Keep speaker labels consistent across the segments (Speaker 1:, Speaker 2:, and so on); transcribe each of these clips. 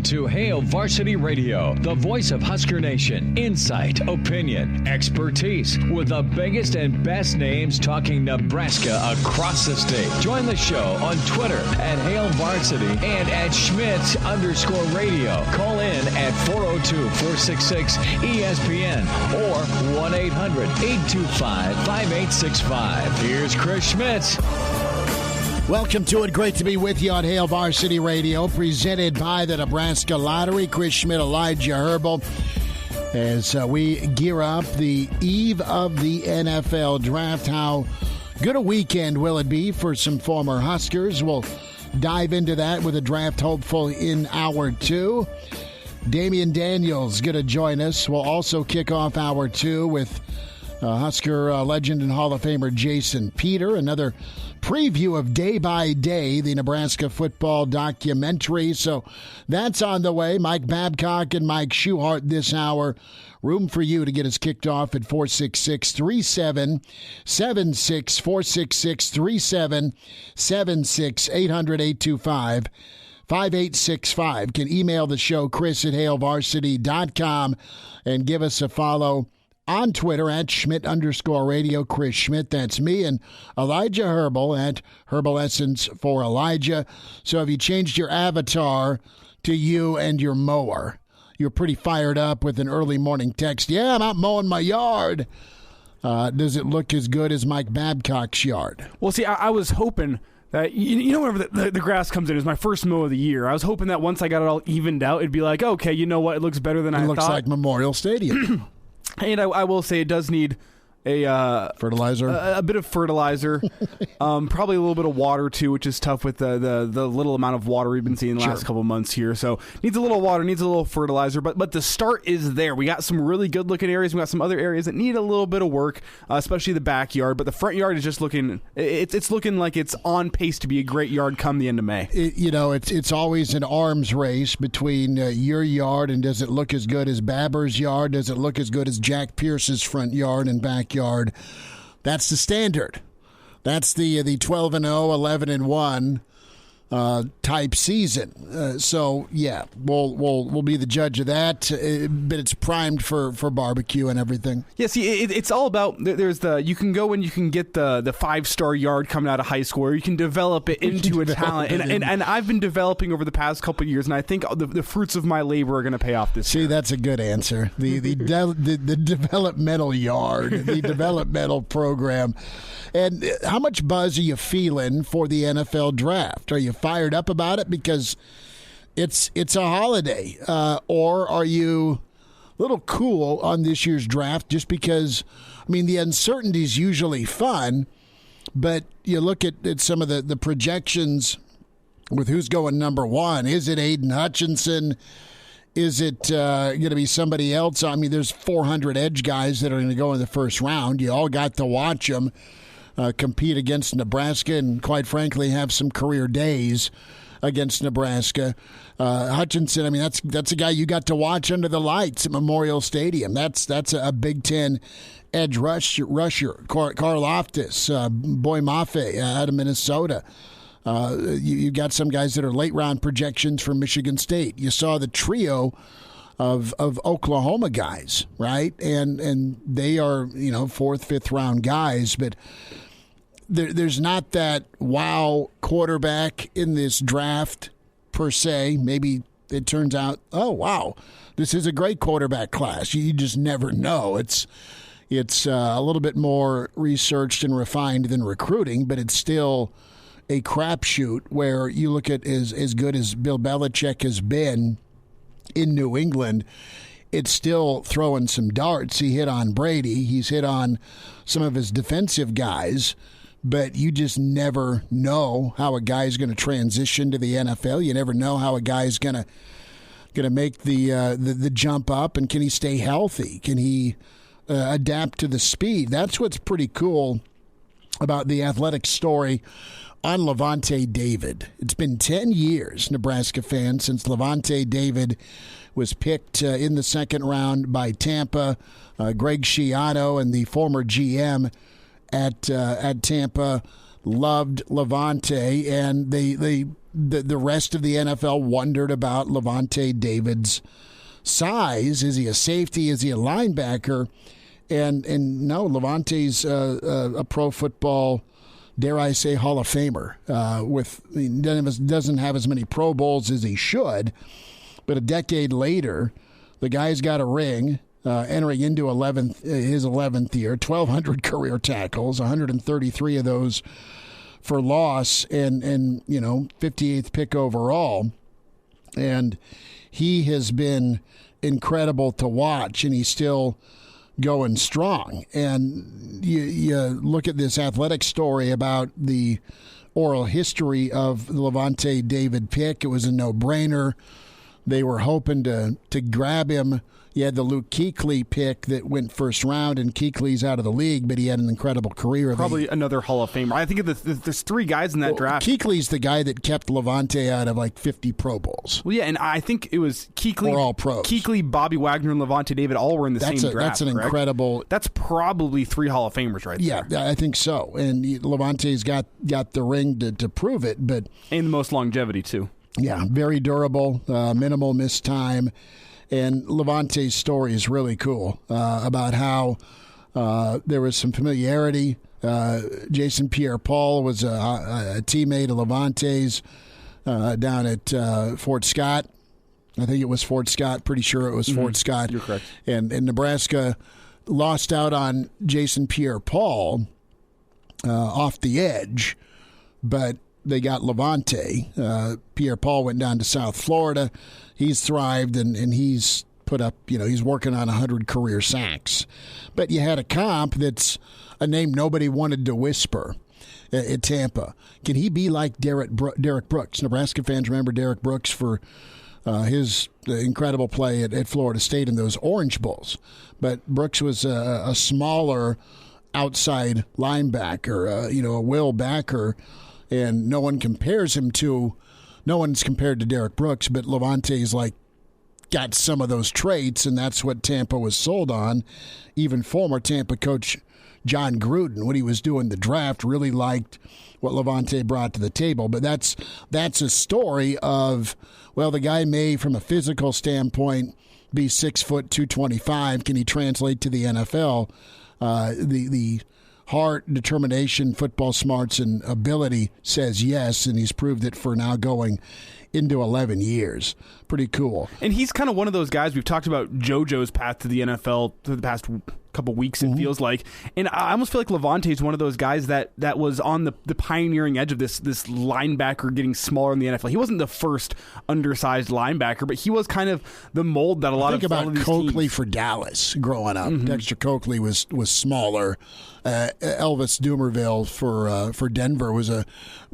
Speaker 1: To Hail Varsity Radio, the voice of Husker Nation. Insight, opinion, expertise, with the biggest and best names talking Nebraska across the state. Join the show on Twitter at Hail Varsity and at Schmidt_radio. Call in at 402-466-ESPN or 1-800-825-5865. Here's Chris Schmidt.
Speaker 2: Welcome to it. Great to be with you on Hail Varsity Radio, presented by the Nebraska Lottery. Chris Schmidt, Elijah Herbel, as we gear up the eve of the NFL Draft. How good a weekend will it be for some former Huskers? We'll dive into that with a draft hopeful in hour two. Damian Daniels going to join us. We'll also kick off hour two with Husker legend and Hall of Famer Jason Peter. Another preview of Day by Day, the Nebraska football documentary. So that's on the way. Mike Babcock and Mike Schuhart this hour. Room for you to get us kicked off at 466-3776, 466-3776, 800-825-5865. Can email the show, chris@hailvarsity.com, and give us a follow on Twitter at Schmidt_radio, Chris Schmidt. That's me, and Elijah Herbel at Herbal Essence for Elijah. So have you changed your avatar to you and your mower? You're pretty fired up with an early morning text. Yeah, I'm out mowing my yard. Does it look as good as Mike Babcock's yard?
Speaker 3: Well, see, I was hoping that, you know, whenever the grass comes in, it's my first mow of the year. I was hoping that once I got it all evened out, it'd be like, okay, you know what, it looks better than I thought. It looks
Speaker 2: like Memorial Stadium.
Speaker 3: And I will say it does need a
Speaker 2: fertilizer,
Speaker 3: a bit of fertilizer, probably a little bit of water too, which is tough with the little amount of water we've been seeing the last couple of months here. So needs a little water, needs a little fertilizer, but the start is there. We got some really good looking areas. We got some other areas that need a little bit of work, especially the backyard. But the front yard is just looking it's looking like it's on pace to be a great yard come the end of May.
Speaker 2: It's always an arms race between your yard and does it look as good as Babber's yard? Does it look as good as Jack Pierce's front yard and backyard? That's the standard. That's the 12-0, 11-1 type season. So yeah, we'll be the judge of that. But it's primed for barbecue and everything.
Speaker 3: Yeah, see, it's all about. There's you can go and you can get the 5-star yard coming out of high school, or you can develop it into a talent. And I've been developing over the past couple of years, and I think the fruits of my labor are going to pay off this year.
Speaker 2: See, that's a good answer. The developmental yard, the developmental program. And how much buzz are you feeling for the NFL draft? Are you fired up about it because it's a holiday? Or are you a little cool on this year's draft just because, I mean, the uncertainty is usually fun, but you look at some of the projections with who's going number one. Is it Aiden Hutchinson? Is it going to be somebody else? I mean, there's 400 edge guys that are going to go in the first round. You all got to watch them compete against Nebraska and, quite frankly, have some career days against Nebraska. Hutchinson, I mean, that's a guy you got to watch under the lights at Memorial Stadium. That's a Big Ten edge rusher. Carl Loftus, Boy Mafe out of Minnesota. You got some guys that are late-round projections from Michigan State. You saw the trio of Oklahoma guys, right? And they are, fourth, fifth-round guys, but there's not that wow quarterback in this draft per se. Maybe it turns out, oh, wow, this is a great quarterback class. You just never know. It's a little bit more researched and refined than recruiting, but it's still a crapshoot where you look at as good as Bill Belichick has been in New England, it's still throwing some darts. He hit on Brady. He's hit on some of his defensive guys, but you just never know how a guy's going to transition to the NFL. You never know how a guy's going to make the jump up, and can he stay healthy? Can he adapt to the speed? That's what's pretty cool about the athletic story on Levante David. It's been 10 years, Nebraska fans, since Levante David was picked in the second round by Tampa. Greg Schiano and the former GM at Tampa loved Levante, and they the rest of the NFL wondered about Lavonte David's size. Is he a safety? Is he a linebacker? And no, Lavonte's a pro football, dare I say, Hall of Famer. He doesn't have as many Pro Bowls as he should, but a decade later, the guy's got a ring. Entering into his 11th year, 1,200 career tackles, 133 of those for loss, and 58th pick overall. And he has been incredible to watch, and he's still going strong. And you look at this athletic story about the oral history of the Lavonte David pick. It was a no-brainer. They were hoping to grab him. You had the Luke Kuechly pick that went first round, and Kuechly's out of the league, but he had an incredible career.
Speaker 3: Probably another Hall of Famer. I think there's three guys in that draft.
Speaker 2: Kuechly's the guy that kept Lavonte out of like 50 Pro Bowls.
Speaker 3: Well, yeah, and I think it was Kuechly.
Speaker 2: Or all pros.
Speaker 3: Kuechly, Bobby Wagner, and Lavonte David all were in the same draft.
Speaker 2: That's an incredible.
Speaker 3: That's probably 3 Hall of Famers right there.
Speaker 2: Yeah, I think so. And Lavonte's got the ring to prove it, but
Speaker 3: and the most longevity too.
Speaker 2: Yeah, very durable, minimal missed time. And Lavonte's story is really cool about how there was some familiarity. Jason Pierre-Paul was a teammate of Lavonte's down at Fort Scott. I think it was Fort Scott. Pretty sure it was Fort Scott.
Speaker 3: You're correct.
Speaker 2: And Nebraska lost out on Jason Pierre-Paul off the edge, but they got Lavonte. Pierre-Paul went down to South Florida. He's thrived, and he's put up, he's working on 100 career sacks. But you had a comp that's a name nobody wanted to whisper at Tampa. Can he be like Derek Brooks? Nebraska fans remember Derek Brooks for his incredible play at Florida State in those Orange Bowls. But Brooks was a smaller outside linebacker, a will backer, and no one's compared to Derek Brooks, but Lavonte's got some of those traits, and that's what Tampa was sold on. Even former Tampa coach John Gruden, when he was doing the draft, really liked what Lavonte brought to the table. But that's a story of, well, the guy may, from a physical standpoint, be 6 foot 225. Can he translate to the NFL? The heart, determination, football smarts, and ability says yes, and he's proved it for now going into 11 years. Pretty cool.
Speaker 3: And he's kind of one of those guys. We've talked about JoJo's path to the NFL through the past couple weeks, it feels like. And I almost feel like Lavonte is one of those guys that was on the pioneering edge of this linebacker getting smaller in the NFL. He wasn't the first undersized linebacker, but he was kind of the mold that a lot of these
Speaker 2: Think about Coakley for Dallas growing up. Dexter Coakley was smaller. Elvis Dumerville for Denver was a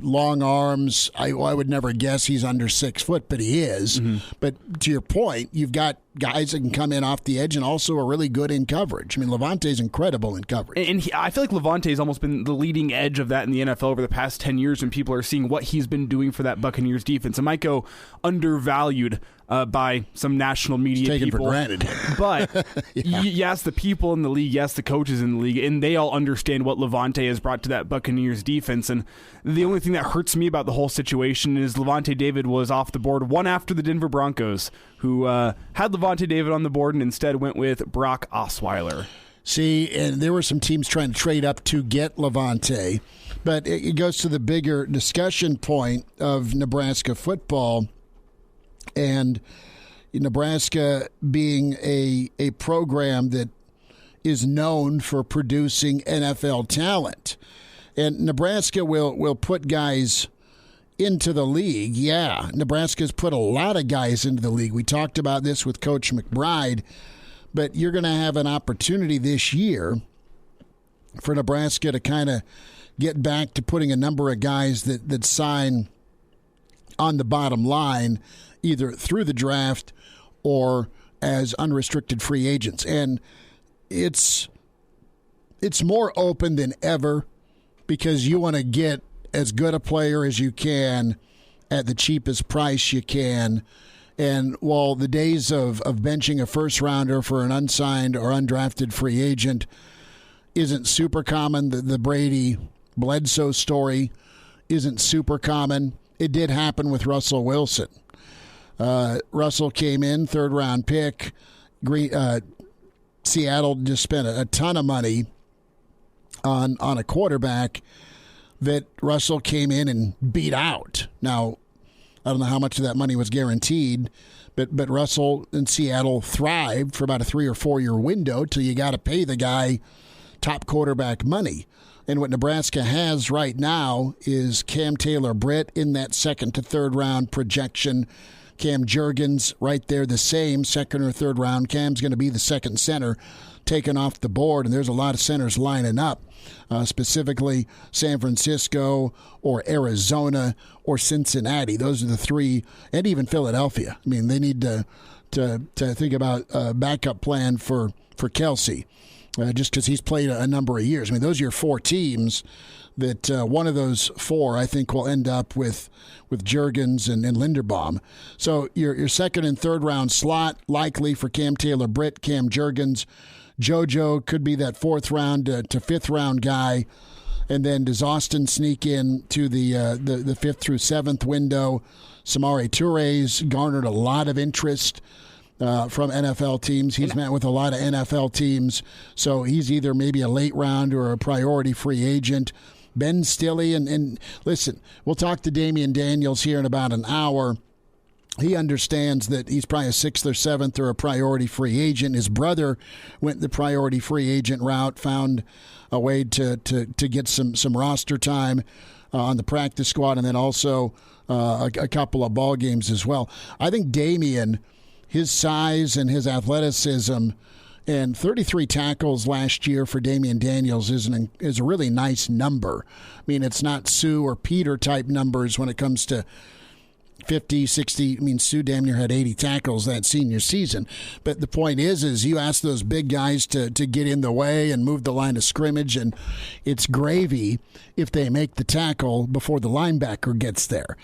Speaker 2: long arms. I would never guess he's under 6 foot, but he is. But to your point, you've got guys that can come in off the edge and also are really good in coverage. I mean, Lavonte's incredible in coverage.
Speaker 3: And I feel like Lavonte's almost been the leading edge of that in the NFL over the past 10 years, and people are seeing what he's been doing for that Buccaneers defense. It might go undervalued by some national media
Speaker 2: taken
Speaker 3: people.
Speaker 2: For granted.
Speaker 3: But yes, the people in the league, yes, the coaches in the league, and they all understand what Lavonte has brought to that Buccaneers defense. And the only thing that hurts me about the whole situation is Lavonte David was off the board one after the Denver Broncos, who had Lavonte David on the board and instead went with Brock Osweiler.
Speaker 2: See, and there were some teams trying to trade up to get Lavonte, but it goes to the bigger discussion point of Nebraska football and Nebraska being a program that is known for producing NFL talent. And Nebraska will put guys into the league. Yeah, Nebraska's put a lot of guys into the league. We talked about this with Coach McBride, but you're going to have an opportunity this year for Nebraska to kind of get back to putting a number of guys that sign on the bottom line, either through the draft or as unrestricted free agents. And it's more open than ever because you want to get as good a player as you can at the cheapest price you can. And while the days of benching a first-rounder for an unsigned or undrafted free agent isn't super common, the Brady Bledsoe story isn't super common, it did happen with Russell Wilson. Russell came in, third-round pick. Seattle just spent a ton of money on a quarterback that Russell came in and beat out. Now, I don't know how much of that money was guaranteed, but Russell and Seattle thrived for about a 3 or 4 year window till you got to pay the guy top quarterback money. And what Nebraska has right now is Cam Taylor-Britt in that second to third round projection. Cam Jurgens right there, the same, second or third round. Cam's going to be the second center taken off the board, and there's a lot of centers lining up, specifically San Francisco or Arizona or Cincinnati. Those are the three, and even Philadelphia. I mean, they need to think about a backup plan for Kelsey, just because he's played a number of years. I mean, those are your four teams that one of those four, I think, will end up with Jurgens and Linderbaum. So your second and third round slot likely for Cam Taylor-Britt, Cam Jurgens. JoJo could be that fourth round to fifth round guy. And then does Austin sneak in to the fifth through seventh window? Samori Toure's garnered a lot of interest from NFL teams. He's met with a lot of NFL teams. So he's either maybe a late round or a priority free agent. Ben Stille, and listen, we'll talk to Damien Daniels here in about an hour. He understands that he's probably a sixth or seventh or a priority free agent. His brother went the priority free agent route, found a way to get some roster time on the practice squad, and then also a couple of ball games as well. I think Damion, his size and his athleticism, and 33 tackles last year for Damian Daniels is a really nice number. I mean, it's not Sue or Peter type numbers when it comes to 50, 60. I mean, Sue damn near had 80 tackles that senior season. But the point is you ask those big guys to get in the way and move the line of scrimmage, and it's gravy if they make the tackle before the linebacker gets there.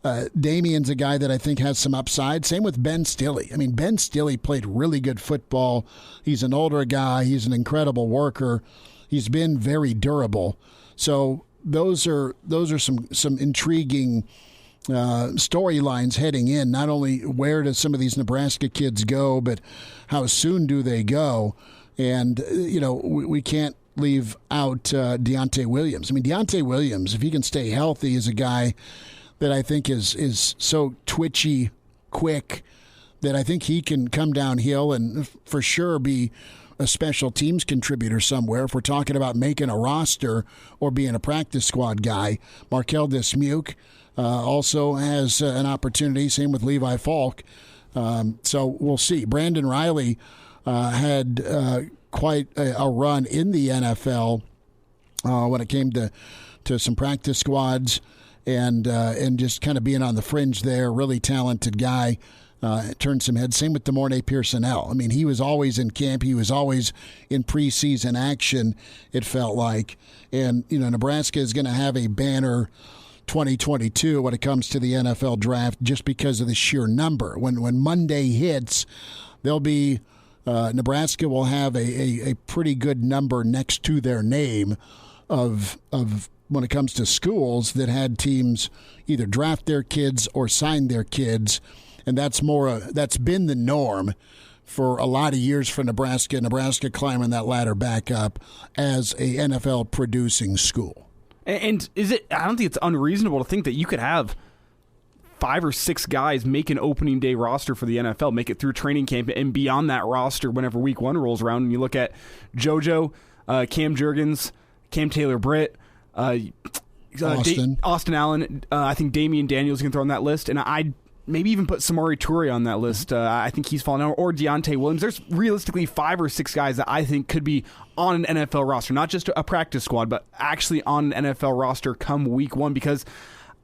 Speaker 2: Damien's a guy that I think has some upside. Same with Ben Stille. I mean, Ben Stille played really good football. He's an older guy. He's an incredible worker. He's been very durable. So those are some intriguing storylines heading in. Not only where do some of these Nebraska kids go, but how soon do they go? And, we can't leave out Deontay Williams. I mean, Deontay Williams, if he can stay healthy, is a guy that I think is so twitchy, quick, that I think he can come downhill and for sure be a special teams contributor somewhere. If we're talking about making a roster or being a practice squad guy, Markel Dismuke also has an opportunity. Same with Levi Falk. So we'll see. Brandon Riley had quite a run in the NFL when it came to some practice squads and just kind of being on the fringe there. Really talented guy. Turned some heads. Same with DeMornay Pearsonell. I mean, he was always in camp. He was always in preseason action, it felt like. And, Nebraska is going to have a banner 2022 when it comes to the NFL draft just because of the sheer number. When Monday hits, there'll be Nebraska will have a pretty good number next to their name of when it comes to schools that had teams either draft their kids or sign their kids, and that's been the norm for a lot of years for Nebraska. Nebraska climbing that ladder back up as a NFL producing school.
Speaker 3: And I don't think it's unreasonable to think that you could have 5 or 6 guys make an opening day roster for the NFL, make it through training camp and be on that roster whenever week 1 rolls around. And you look at JoJo, Cam Jurgens, Cam Taylor-Britt, Austin Allen. I think Damian Daniels can throw on that list. And I'd maybe even put Samori Toure on that list. I think he's fallen out. Or Deontay Williams. There's realistically 5 or 6 guys that I think could be on an NFL roster. Not just a practice squad, but actually on an NFL roster come week 1. Because,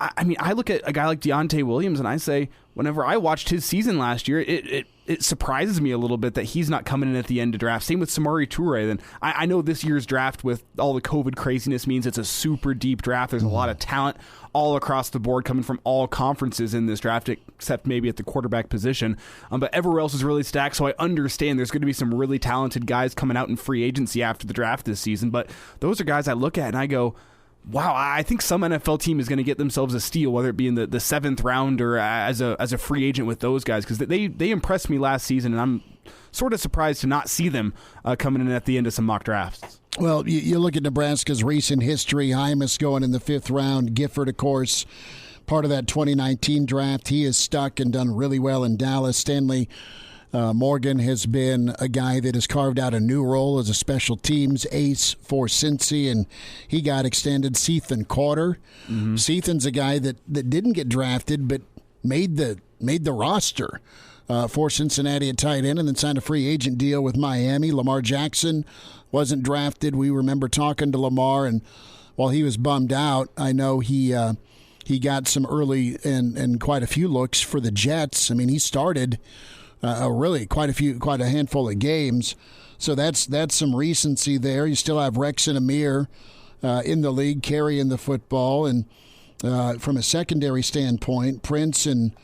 Speaker 3: I look at a guy like Deontay Williams and I say, whenever I watched his season last year, it surprises me a little bit that he's not coming in at the end of draft. Same with Samori Toure. Then I know this year's draft with all the COVID craziness means it's a super deep draft. There's a lot of talent all across the board coming from all conferences in this draft, except maybe at the quarterback position. But everywhere else is really stacked, so I understand there's going to be some really talented guys coming out in free agency after the draft this season. But those are guys I look at and I go, wow, I think some NFL team is going to get themselves a steal, whether it be in the 7th round or as a free agent with those guys, because they impressed me last season, and I'm sort of surprised to not see them coming in at the end of some mock drafts.
Speaker 2: Well, you look at Nebraska's recent history. Hymas going in the 5th round. Gifford, of course, part of that 2019 draft. He is stuck and done really well in Dallas. Stanley Morgan has been a guy that has carved out a new role as a special teams ace for Cincy, and he got extended. Sethan Carter. Sethan's a guy that didn't get drafted but made the roster for Cincinnati at tight end, and then signed a free agent deal with Miami. Lamar Jackson wasn't drafted. We remember talking to Lamar, and while he was bummed out, I know he got some early and quite a few looks for the Jets. I mean, he started really quite a handful of games. So that's some recency there. You still have Rex and Amir in the league carrying the football, and from a secondary standpoint, Prince and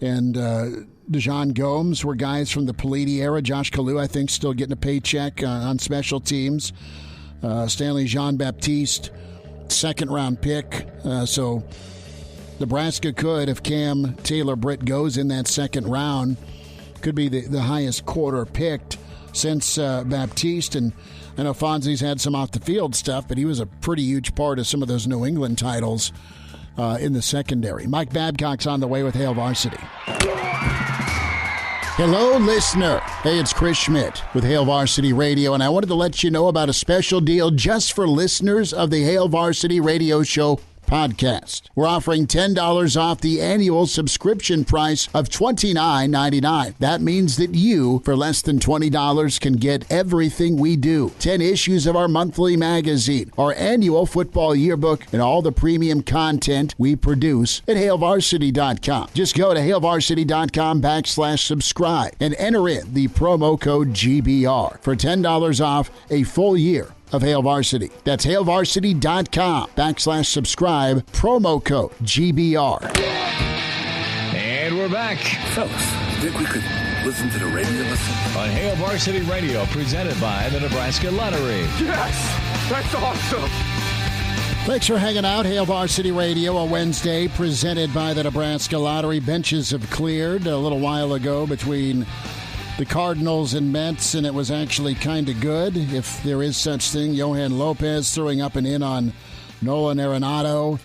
Speaker 2: Dejon Gomes were guys from the Peliti era. Josh Kalu, I think, still getting a paycheck on special teams. Stanley Jean-Baptiste, 2nd-round pick. So Nebraska could, if Cam Taylor-Britt goes in that 2nd round, could be the highest quarter picked since Baptiste. And I know Fonzie's had some off-the-field stuff, but he was a pretty huge part of some of those New England titles in the secondary. Mike Babcock's on the way with Hail Varsity. Hello, listener. Hey, it's Chris Schmidt with Hail Varsity Radio, and I wanted to let you know about a special deal just for listeners of the Hail Varsity Radio Show podcast. We're offering $10 off the annual subscription price of $29.99. That means that you, for less than $20, can get everything we do. 10 issues of our monthly magazine, our annual football yearbook, and all the premium content we produce at HailVarsity.com. Just go to HailVarsity.com/subscribe and enter in the promo code GBR for $10 off a full year of Hail Varsity. That's HailVarsity.com/subscribe, promo code GBR.
Speaker 1: And we're back
Speaker 4: Fellas, think we could listen to the radio lesson?
Speaker 1: on Hail Varsity Radio, presented by the Nebraska Lottery.
Speaker 4: Yes! That's awesome!
Speaker 2: Thanks for hanging out. Hail Varsity Radio, a Wednesday, presented by the Nebraska Lottery. Benches have cleared a little while ago between the Cardinals and Mets, and it was actually kind of good, if there is such thing. Johan Lopez throwing up and in on Nolan Arenado.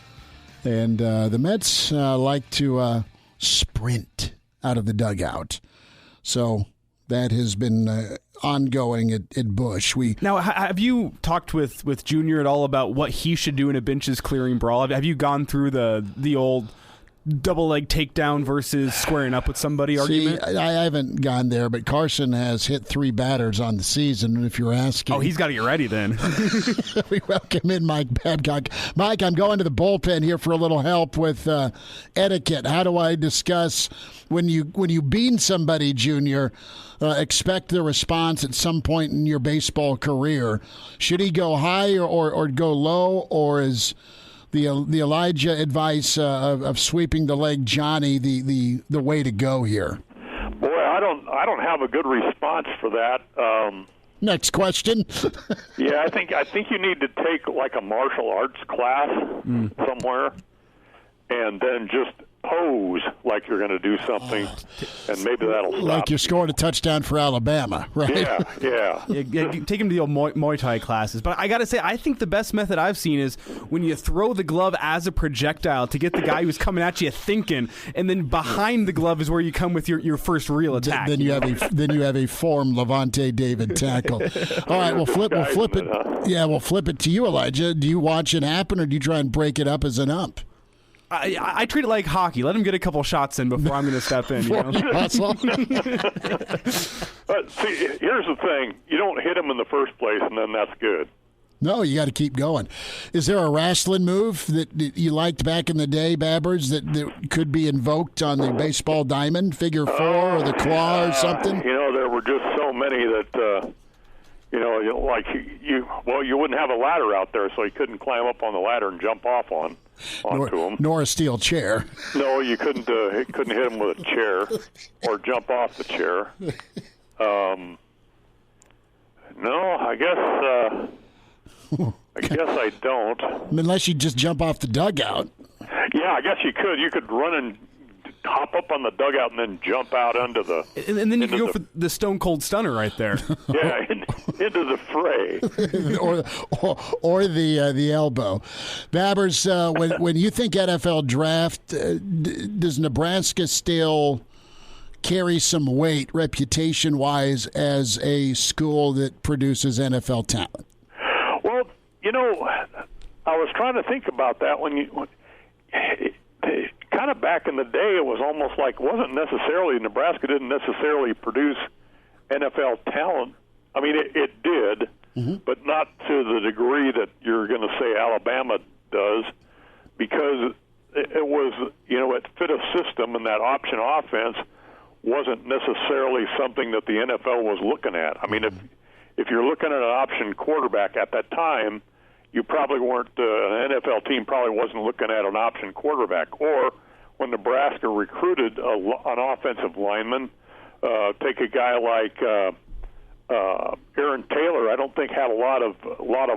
Speaker 2: And the Mets like to sprint out of the dugout. So that has been ongoing at Busch.
Speaker 3: Now, have you talked with Junior at all about what he should do in a benches clearing brawl? Have you gone through the old double leg takedown versus squaring up with somebody argument?
Speaker 2: I haven't gone there, but Carson has hit 3 batters on the season, if you're asking.
Speaker 3: Oh, he's got to get ready then.
Speaker 2: We welcome in Mike Babcock. Mike, I'm going to the bullpen here for a little help with etiquette. How do I discuss when you bean somebody, Junior, expect the response at some point in your baseball career? Should he go high or go low, or is the Elijah advice of sweeping the leg Johnny the way to go here?
Speaker 5: Boy, I don't have a good response for that.
Speaker 2: Next question.
Speaker 5: Yeah, I think you need to take like a martial arts class somewhere, and then just pose like you're going to do something, and maybe that'll stop.
Speaker 2: Like you're scoring a touchdown for Alabama, right?
Speaker 5: Yeah.
Speaker 3: Take him to the old Muay Thai classes. But I got to say, I think the best method I've seen is when you throw the glove as a projectile to get the guy who's coming at you thinking, and then behind the glove is where you come with your first real attack.
Speaker 2: Then you have a form Levante David tackle. All right, we'll flip it. Yeah, we'll flip it to you, Elijah. Do you watch it happen, or do you try and break it up as an ump?
Speaker 3: I treat it like hockey. Let him get a couple shots in before I'm going to step in. You know?
Speaker 5: See, here's the thing. You don't hit him in the first place, and then that's good.
Speaker 2: No, you got to keep going. Is there a wrestling move that you liked back in the day, Babbers, that could be invoked on the baseball diamond, figure 4 or the claw or something?
Speaker 5: There were just so many that, you wouldn't have a ladder out there, so you couldn't climb up on the ladder and jump off onto him.
Speaker 2: Nor a steel chair.
Speaker 5: No, you couldn't hit him with a chair or jump off the chair. No, I guess I guess I don't.
Speaker 2: Unless you just jump off the dugout.
Speaker 5: Yeah, I guess you could. You could run and hop up on the dugout and then jump out under the...
Speaker 3: And then you can go for the stone cold stunner right there.
Speaker 5: Yeah, into the fray.
Speaker 2: or the elbow. Babbers, when you think NFL draft, does Nebraska still carry some weight reputation-wise as a school that produces NFL talent?
Speaker 5: Well, I was trying to think about that kind of back in the day, it was almost like Nebraska didn't necessarily produce NFL talent. I mean, it did, but not to the degree that you're going to say Alabama does, because it was, it fit a system, and that option offense wasn't necessarily something that the NFL was looking at. I mean, if you're looking at an option quarterback at that time, you probably weren't, an NFL team probably wasn't looking at an option quarterback. Or when Nebraska recruited an offensive lineman, take a guy like Aaron Taylor, I don't think had a lot of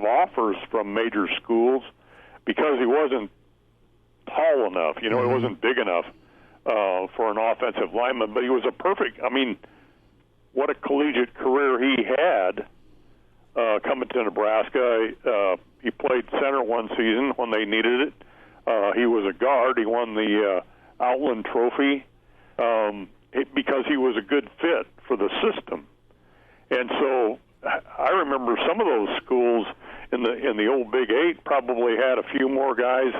Speaker 5: offers from major schools because he wasn't tall enough. He wasn't big enough for an offensive lineman. But he was what a collegiate career he had coming to Nebraska. He played center one season when they needed it. He was a guard. He won the Outland Trophy because he was a good fit for the system. And so I remember some of those schools in the old Big Eight probably had a few more guys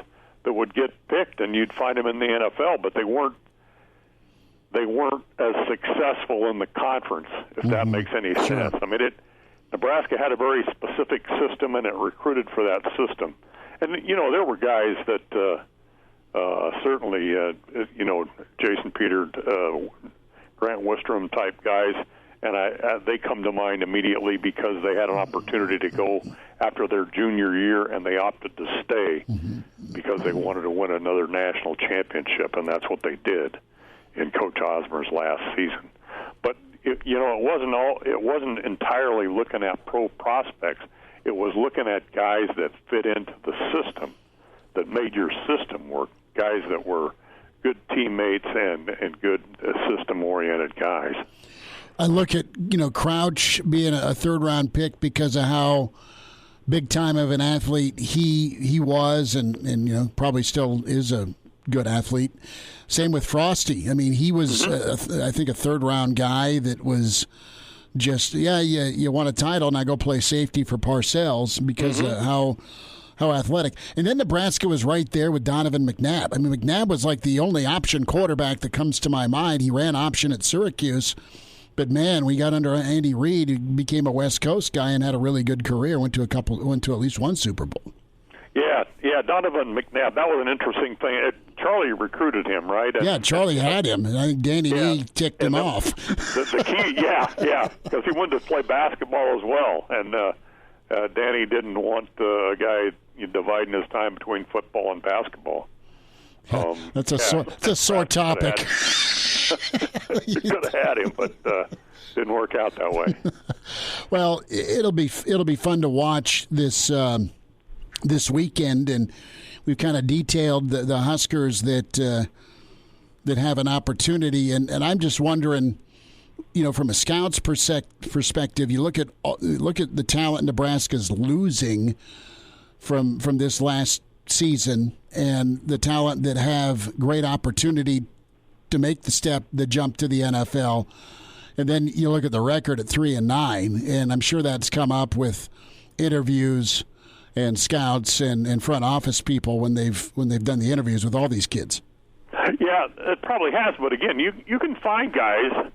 Speaker 5: that would get picked, and you'd find them in the NFL, but they weren't as successful in the conference, if that makes any sense. I mean, Nebraska had a very specific system, and it recruited for that system. And, there were guys that certainly, Jason Peter, Grant Wistrom type guys, and they come to mind immediately because they had an opportunity to go after their junior year, and they opted to stay because they wanted to win another national championship, and that's what they did in Coach Osmer's last season. But it wasn't entirely looking at pro prospects. It was looking at guys that fit into the system, that made your system work, guys that were good teammates and good system-oriented guys.
Speaker 2: I look at, Crouch being a third-round pick because of how big-time of an athlete he was and probably still is a good athlete. Same with Frosty. I mean, he was, I think, a third-round guy that was just, you won a title, and I go play safety for Parcells because of how athletic. And then Nebraska was right there with Donovan McNabb. I mean, McNabb was like the only option quarterback that comes to my mind. He ran option at Syracuse. But, man, we got under Andy Reid, who became a West Coast guy and had a really good career, went to at least one Super Bowl. Yeah, Donovan McNabb, that was an interesting thing. Charlie recruited him, right? Yeah, Charlie had him, and I think Danny Lee ticked him off.
Speaker 5: The key, because he wanted to play basketball as well, and Danny didn't want a guy dividing his time between football and basketball.
Speaker 2: That's a sore topic.
Speaker 5: You could have had him, but didn't work out that way.
Speaker 2: Well, it'll be fun to watch this weekend, and we've kind of detailed the Huskers that have an opportunity, and I'm just wondering, from a scout's perspective, you look at the talent Nebraska's losing from this last season, and the talent that have great opportunity to make the jump to the NFL. And then you look at the record at 3-9, and I'm sure that's come up with interviews and scouts and front office people when they've done the interviews with all these kids.
Speaker 5: Yeah, it probably has, but again, you can find guys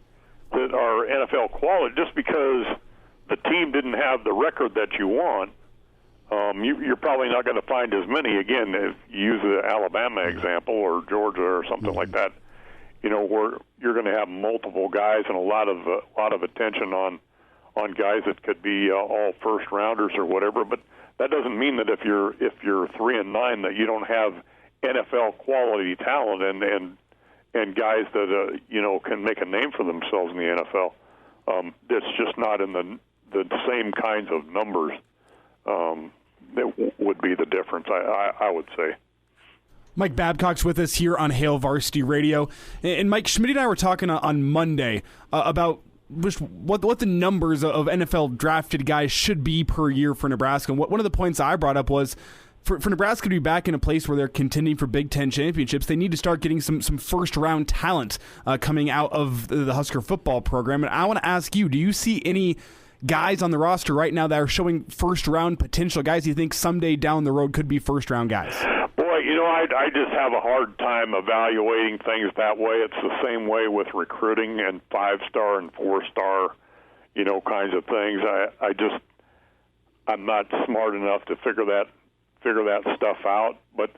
Speaker 5: that are NFL quality just because the team didn't have the record that you want. You're probably not going to find as many. Again, if you use the Alabama example or Georgia or something like that, where you're going to have multiple guys and a lot of attention on guys that could be all first rounders or whatever. But that doesn't mean that if you're 3-9 that you don't have NFL quality talent and guys that can make a name for themselves in the NFL. That's just not in the same kinds of numbers would be the difference, I would say.
Speaker 3: Mike Babcock's with us here on Hail Varsity Radio. And Mike, Schmidt and I were talking on Monday about what the numbers of NFL drafted guys should be per year for Nebraska. And one of the points I brought up was for Nebraska to be back in a place where they're contending for Big Ten championships, they need to start getting some first-round talent coming out of the Husker football program. And I want to ask you, do you see any guys on the roster right now that are showing first-round potential, guys you think someday down the road could be first-round guys?
Speaker 5: Boy, I just have a hard time evaluating things that way. It's the same way with recruiting and 5-star and 4-star, kinds of things. I'm not smart enough to figure that stuff out. But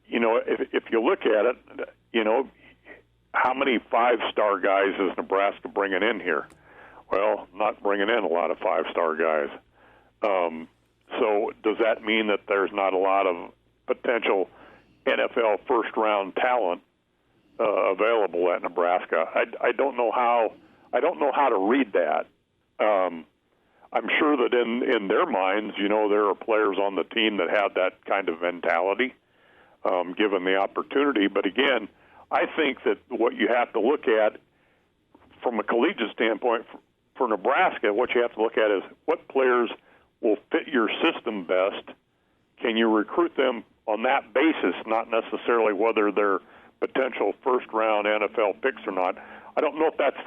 Speaker 5: if you look at it, how many 5-star guys is Nebraska bringing in here? Well, not bringing in a lot of 5-star guys. So does that mean that there's not a lot of potential NFL first-round talent available at Nebraska? I don't know how to read that. I'm sure that in their minds, there are players on the team that have that kind of mentality, given the opportunity. But again, I think that what you have to look at from a collegiate standpoint for Nebraska, what you have to look at is what players will fit your system best. Can you recruit them on that basis, not necessarily whether they're potential first-round NFL picks or not? I don't know if that's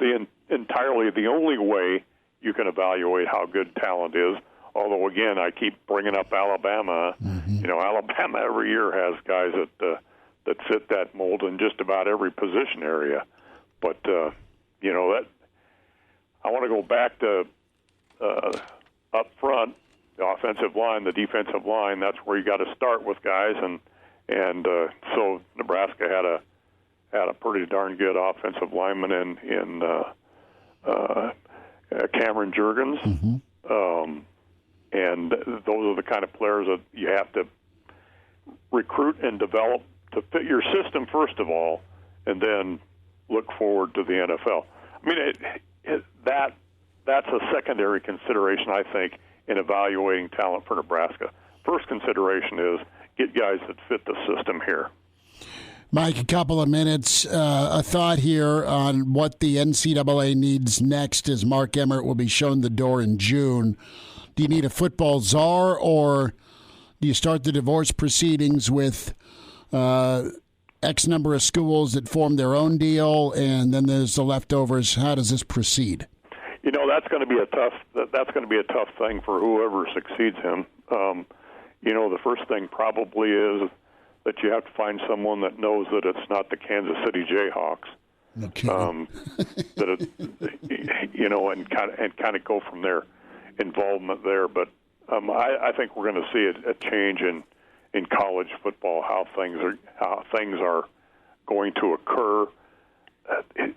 Speaker 5: entirely the only way you can evaluate how good talent is. Although, again, I keep bringing up Alabama. Mm-hmm. Alabama every year has guys that fit that mold in just about every position area. But that I want to go back to up front, the offensive line, the defensive line. That's where you got to start with guys, and so Nebraska had a pretty darn good offensive lineman in Cameron Jurgens, mm-hmm. And those are the kind of players that you have to recruit and develop to fit your system first of all, and then look forward to the NFL. I mean, that's a secondary consideration, I think, in evaluating talent for Nebraska. First consideration is get guys that fit the system here.
Speaker 2: Mike, a couple of minutes. A thought here on what the NCAA needs next as Mark Emmert will be shown the door in June. Do you need a football czar, or do you start the divorce proceedings with X number of schools that form their own deal, and then there's the leftovers? How does this proceed?
Speaker 5: That's going to be a tough thing for whoever succeeds him. The first thing probably is that you have to find someone that knows that it's not the Kansas City Jayhawks. Okay. And kind of go from their involvement there. But I think we're going to see a change in college football, how things are going to occur.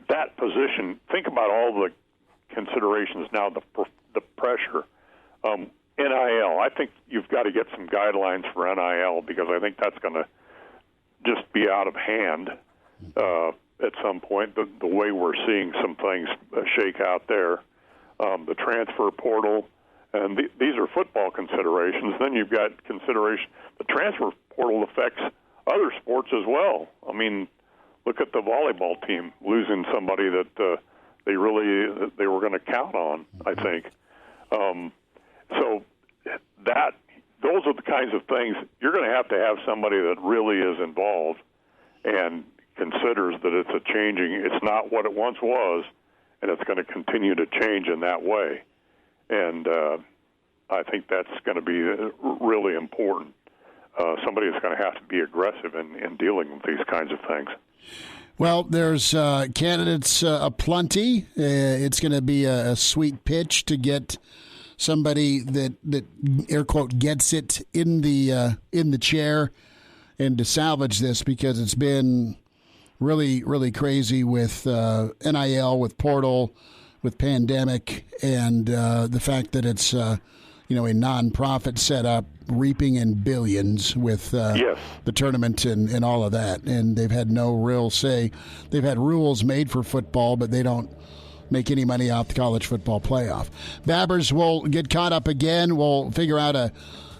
Speaker 5: That position. Think about all the considerations now. The pressure. NIL. I think you've got to get some guidelines for NIL, because I think that's going to just be out of hand at some point, the way we're seeing some things shake out there. The transfer portal, and these are football considerations. Then you've got consideration. The transfer portal affects other sports as well. I mean, look at the volleyball team losing somebody that they were going to count on, I think. So those are the kinds of things you're going to have somebody that really is involved and considers that it's not what it once was, and it's going to continue to change in that way. And I think that's going to be really important. Somebody is going to have to be aggressive in dealing with these kinds of things.
Speaker 2: Well, there's candidates aplenty. It's going to be a sweet pitch to get somebody that air quote gets it in the chair, and to salvage this, because it's been really, really crazy with NIL, with portal, with pandemic, and the fact that it's a nonprofit setup reaping in billions with the tournament and all of that, and they've had no real say. They've had rules made for football, but they don't make any money off the college football playoff. Babbers will get caught up again. We'll figure out a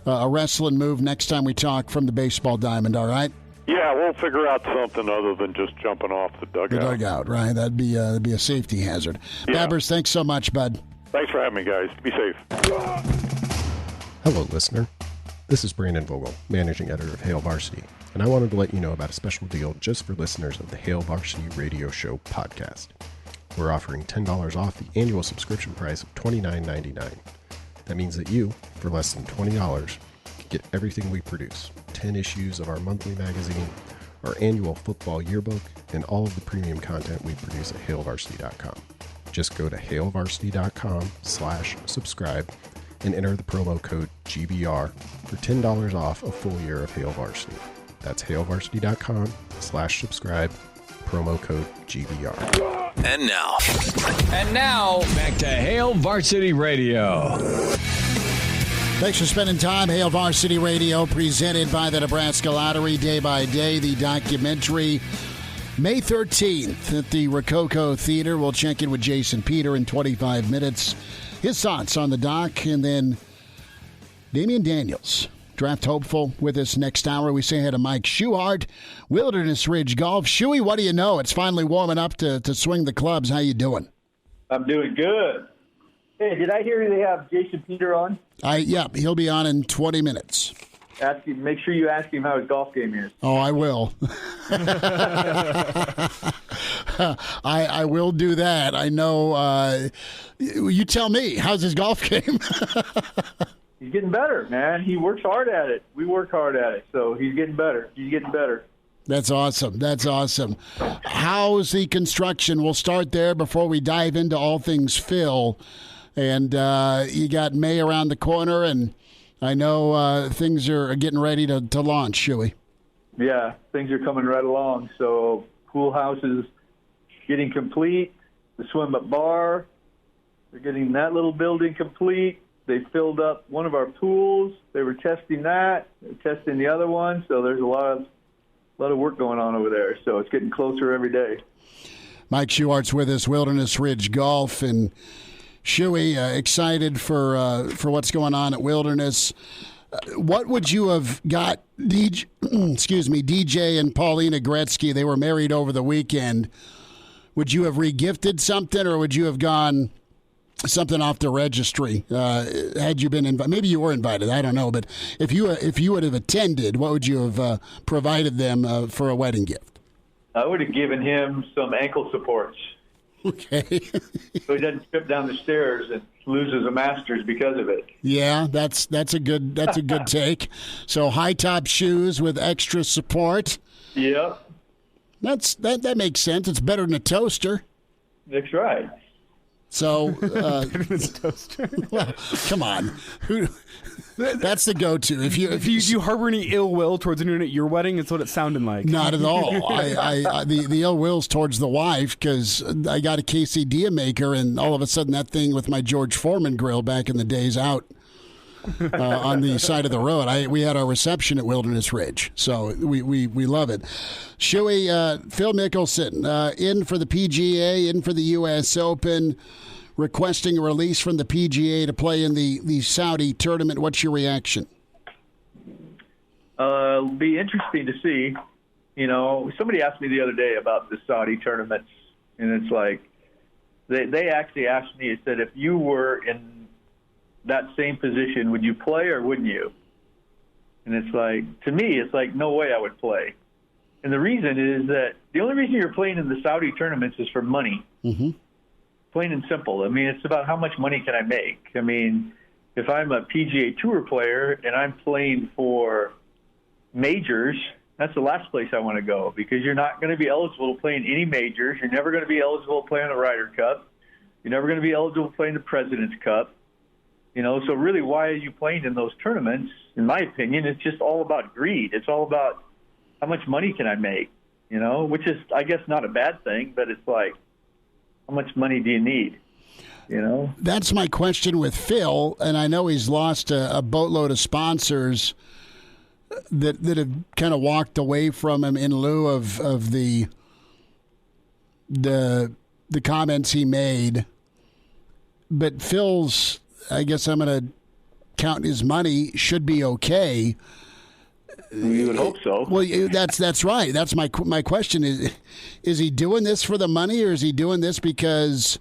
Speaker 2: a wrestling move next time we talk from the baseball diamond, all right?
Speaker 5: Yeah, we'll figure out something other than just jumping off the dugout.
Speaker 2: The dugout, right? That'd be a safety hazard.
Speaker 5: Yeah.
Speaker 2: Babbers, thanks so much, bud.
Speaker 5: Thanks for having me, guys. Be safe.
Speaker 6: Hello, listener. This is Brandon Vogel, managing editor of Hail Varsity, and I wanted to let you know about a special deal just for listeners of the Hail Varsity Radio Show podcast. We're offering $10 off the annual subscription price of $29.99. That means that you, for less than $20, can get everything we produce. 10 issues of our monthly magazine, our annual football yearbook, and all of the premium content we produce at HailVarsity.com. Just go to HailVarsity.com/subscribe and enter the promo code GBR for $10 off a full year of Hail Varsity. That's HailVarsity.com/subscribe, promo code GBR.
Speaker 4: And now,
Speaker 1: back to Hail Varsity Radio.
Speaker 2: Thanks for spending time. Hail Varsity Radio, presented by the Nebraska Lottery, Day by Day, the documentary. May 13th at the Rococo Theater. We'll check in with Jason Peter in 25 minutes. His thoughts on the doc, and then Damian Daniels, draft hopeful, with us next hour. We say hi to Mike Schuhart, Wilderness Ridge Golf. Shuey, what do you know? It's finally warming up to swing the clubs. How you doing?
Speaker 7: I'm doing good. Hey, did I hear they have Jason Peter on?
Speaker 2: Yeah, he'll be on in 20 minutes.
Speaker 7: Make sure you ask him how his golf game is.
Speaker 2: Oh, I will. I will do that. I know. You tell me, how's his golf game?
Speaker 7: He's getting better, man. He works hard at it. We work hard at it, so he's getting better.
Speaker 2: That's awesome. How's the construction? We'll start there before we dive into all things Phil. And you got May around the corner, and I know things are getting ready to launch, Shuey.
Speaker 7: Yeah, things are coming right along. So pool house is getting complete. The swim-up bar, they're getting that little building complete. They filled up one of our pools. They were testing that. They're testing the other one. So there's a lot of work going on over there. So it's getting closer every day.
Speaker 2: Mike Schuhart's with us, Wilderness Ridge Golf, and Shuey, excited for what's going on at Wilderness. What would you have got, DJ and Paulina Gretzky? They were married over the weekend. Would you have regifted something, or would you have gone something off the registry? Had you been invited? Maybe you were invited. I don't know. But if you would have attended, what would you have provided them for a wedding gift?
Speaker 7: I would have given him some ankle supports.
Speaker 2: Okay.
Speaker 7: So he doesn't trip down the stairs and loses a Masters because of it.
Speaker 2: Yeah, that's a good take. So high top shoes with extra support.
Speaker 7: Yep.
Speaker 2: That makes sense. It's better than a toaster.
Speaker 7: That's right.
Speaker 2: So, well, come on. That's the go-to. If
Speaker 3: you harbor any ill will towards anyone at your wedding, it's what it sounded like.
Speaker 2: Not at all. The ill will's towards the wife, because I got a quesadilla maker, and all of a sudden that thing with my George Foreman grill back in the days out on the side of the road. We had our reception at Wilderness Ridge, so we love it. Shuey, Phil Mickelson, in for the PGA, in for the U.S. Open, requesting a release from the PGA to play in the Saudi tournament. What's your reaction?
Speaker 7: It'll be interesting to see. You know, somebody asked me the other day about the Saudi tournaments, and it's like they actually asked me, it said, if you were in that same position, would you play or wouldn't you? And it's like, to me, it's like, no way I would play. And the reason is that the only reason you're playing in the Saudi tournaments is for money. Mm-hmm. Plain and simple. I mean, it's about how much money can I make. I mean, if I'm a PGA Tour player and I'm playing for majors, that's the last place I want to go, because you're not going to be eligible to play in any majors. You're never going to be eligible to play on the Ryder Cup. You're never going to be eligible to play in the President's Cup. You know, so really, why are you playing in those tournaments? In my opinion, it's just all about greed. It's all about how much money can I make, you know, which is, I guess, not a bad thing, but it's like, how much money do you need, you know? That's my question with Phil, and I know he's lost a boatload of sponsors that have kind of walked away from him in lieu of the comments he made. But Phil's, I guess I'm going to
Speaker 2: counting his money should be okay.
Speaker 7: You would hope so.
Speaker 2: Well, that's right. That's my question is he doing this for the money, or is he doing this because,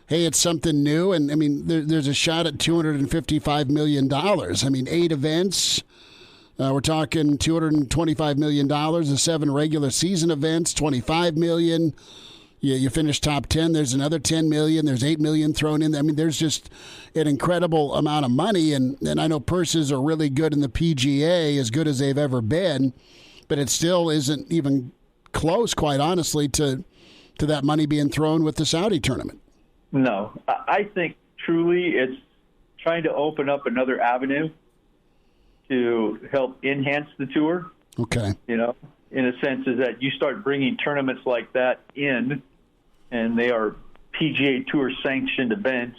Speaker 2: hey, it's something new? And I mean, there's a shot at $255 million. I mean, 8 events. We're talking $225 million. The 7 regular season events, $25 million. You finish top 10, there's another $10 million. There's $8 million thrown in. I mean, there's just an incredible amount of money. And I know purses are really good in the PGA, as good as they've ever been, but it still isn't even close, quite honestly, to that money being thrown with the Saudi tournament.
Speaker 7: No, I think truly it's trying to open up another avenue to help enhance the tour.
Speaker 2: Okay.
Speaker 7: You know, in a sense, is that you start bringing tournaments like that in, and they are PGA Tour sanctioned events.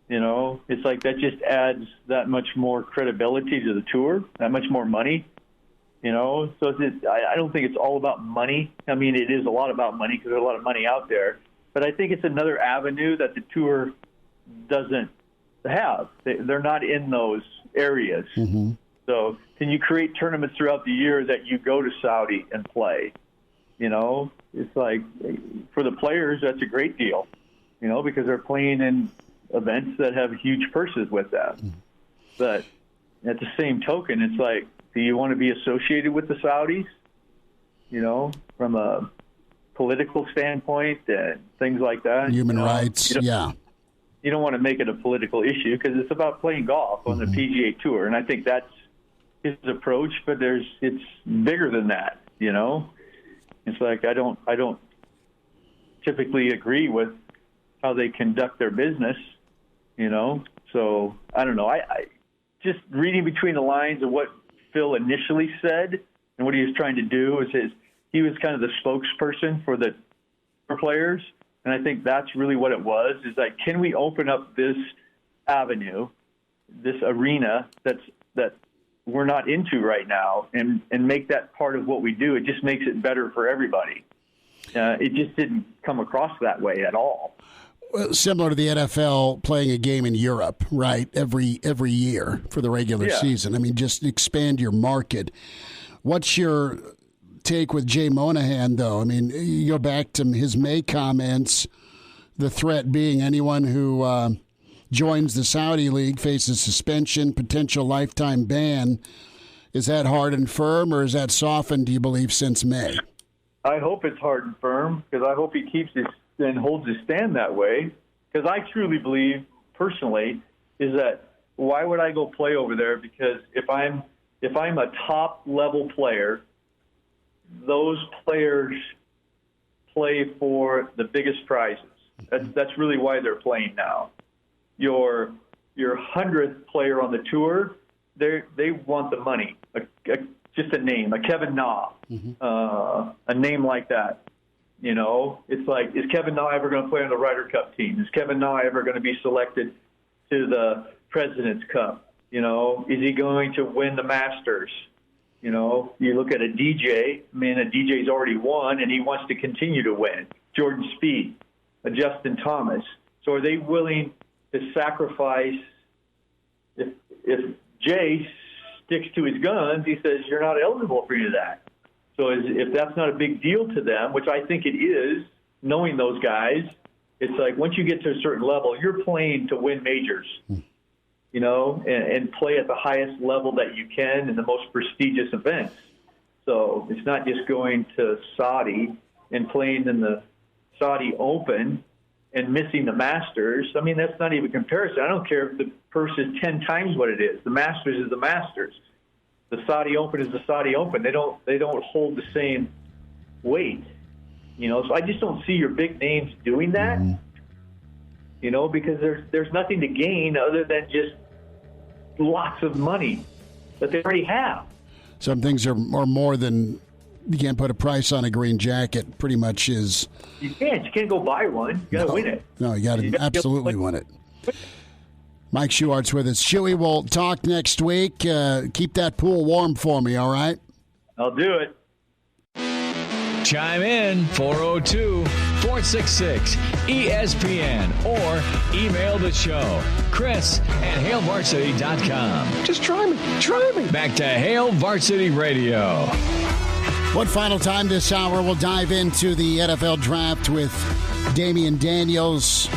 Speaker 7: You know, it's like that just adds that much more credibility to the tour, that much more money. You know, so I don't think it's all about money. I mean, it is a lot about money because there's a lot of money out there. But I think it's another avenue that the tour doesn't have. They're not in those areas.
Speaker 2: Mm-hmm.
Speaker 7: So can you create tournaments throughout the year that you go to Saudi and play? You know, it's like for the players, that's a great deal, you know, because they're playing in events that have huge purses with that. Mm-hmm. But at the same token, it's like, do you want to be associated with the Saudis, you know, from a political standpoint and things like that?
Speaker 2: Human rights, yeah.
Speaker 7: You don't want to make it a political issue because it's about playing golf on the PGA Tour, and I think that's his approach. But it's bigger than that, you know. It's like I don't typically agree with how they conduct their business, you know. So I don't know. I just reading between the lines of what Phil initially said and what he was trying to do is he was kind of the spokesperson for players. And I think that's really what it was, is like, can we open up this avenue, this arena that we're not into right now and make that part of what we do? It just makes it better for everybody. It just didn't come across that way at all.
Speaker 2: Well, similar to the NFL playing a game in Europe, right, every year for the regular season. I mean, just expand your market. What's your take with Jay Monahan, though? I mean, you go back to his May comments, the threat being anyone who joins the Saudi League faces suspension, potential lifetime ban. Is that hard and firm, or is that softened, do you believe, since May?
Speaker 7: I hope it's hard and firm, because I hope he keeps his and holds his stand that way, because I truly believe, personally, is that why would I go play over there? Because if I'm a top-level player, those players play for the biggest prizes. That's really why they're playing now. Your 100th player on the tour, they want the money. Just a name, a Kevin Na, a name like that. You know, it's like, is Kevin Na ever going to play on the Ryder Cup team? Is Kevin Na ever going to be selected to the President's Cup? You know, is he going to win the Masters? You know, you look at a DJ. I mean, a DJ's already won, and he wants to continue to win. Jordan Spieth, a Justin Thomas. So are they willing to sacrifice? If Jay sticks to his guns, he says, you're not eligible for any of that. So if that's not a big deal to them, which I think it is, knowing those guys, it's like once you get to a certain level, you're playing to win majors, you know, and play at the highest level that you can in the most prestigious events. So it's not just going to Saudi and playing in the Saudi Open and missing the Masters. I mean, that's not even a comparison. I don't care if the purse is 10 times what it is. The Masters is the Masters. The Saudi Open is the Saudi Open. They don't hold the same weight, you know. So I just don't see your big names doing that, you know, because there's nothing to gain other than just lots of money that they already have.
Speaker 2: Some things are more than, you can't put a price on a green jacket. Pretty much is.
Speaker 7: You can't go buy one. You got to win it.
Speaker 2: No, you got to absolutely win it. Mike Schuart's with us. Shuey, we'll talk next week. Keep that pool warm for me, all right?
Speaker 7: I'll do it.
Speaker 1: Chime in, 402-4 466 ESPN or email the show, Chris@HailVarsity.com.
Speaker 6: Just try me. Try me.
Speaker 1: Back to Hail Varsity Radio.
Speaker 2: One final time this hour, we'll dive into the NFL draft with Damian Daniels,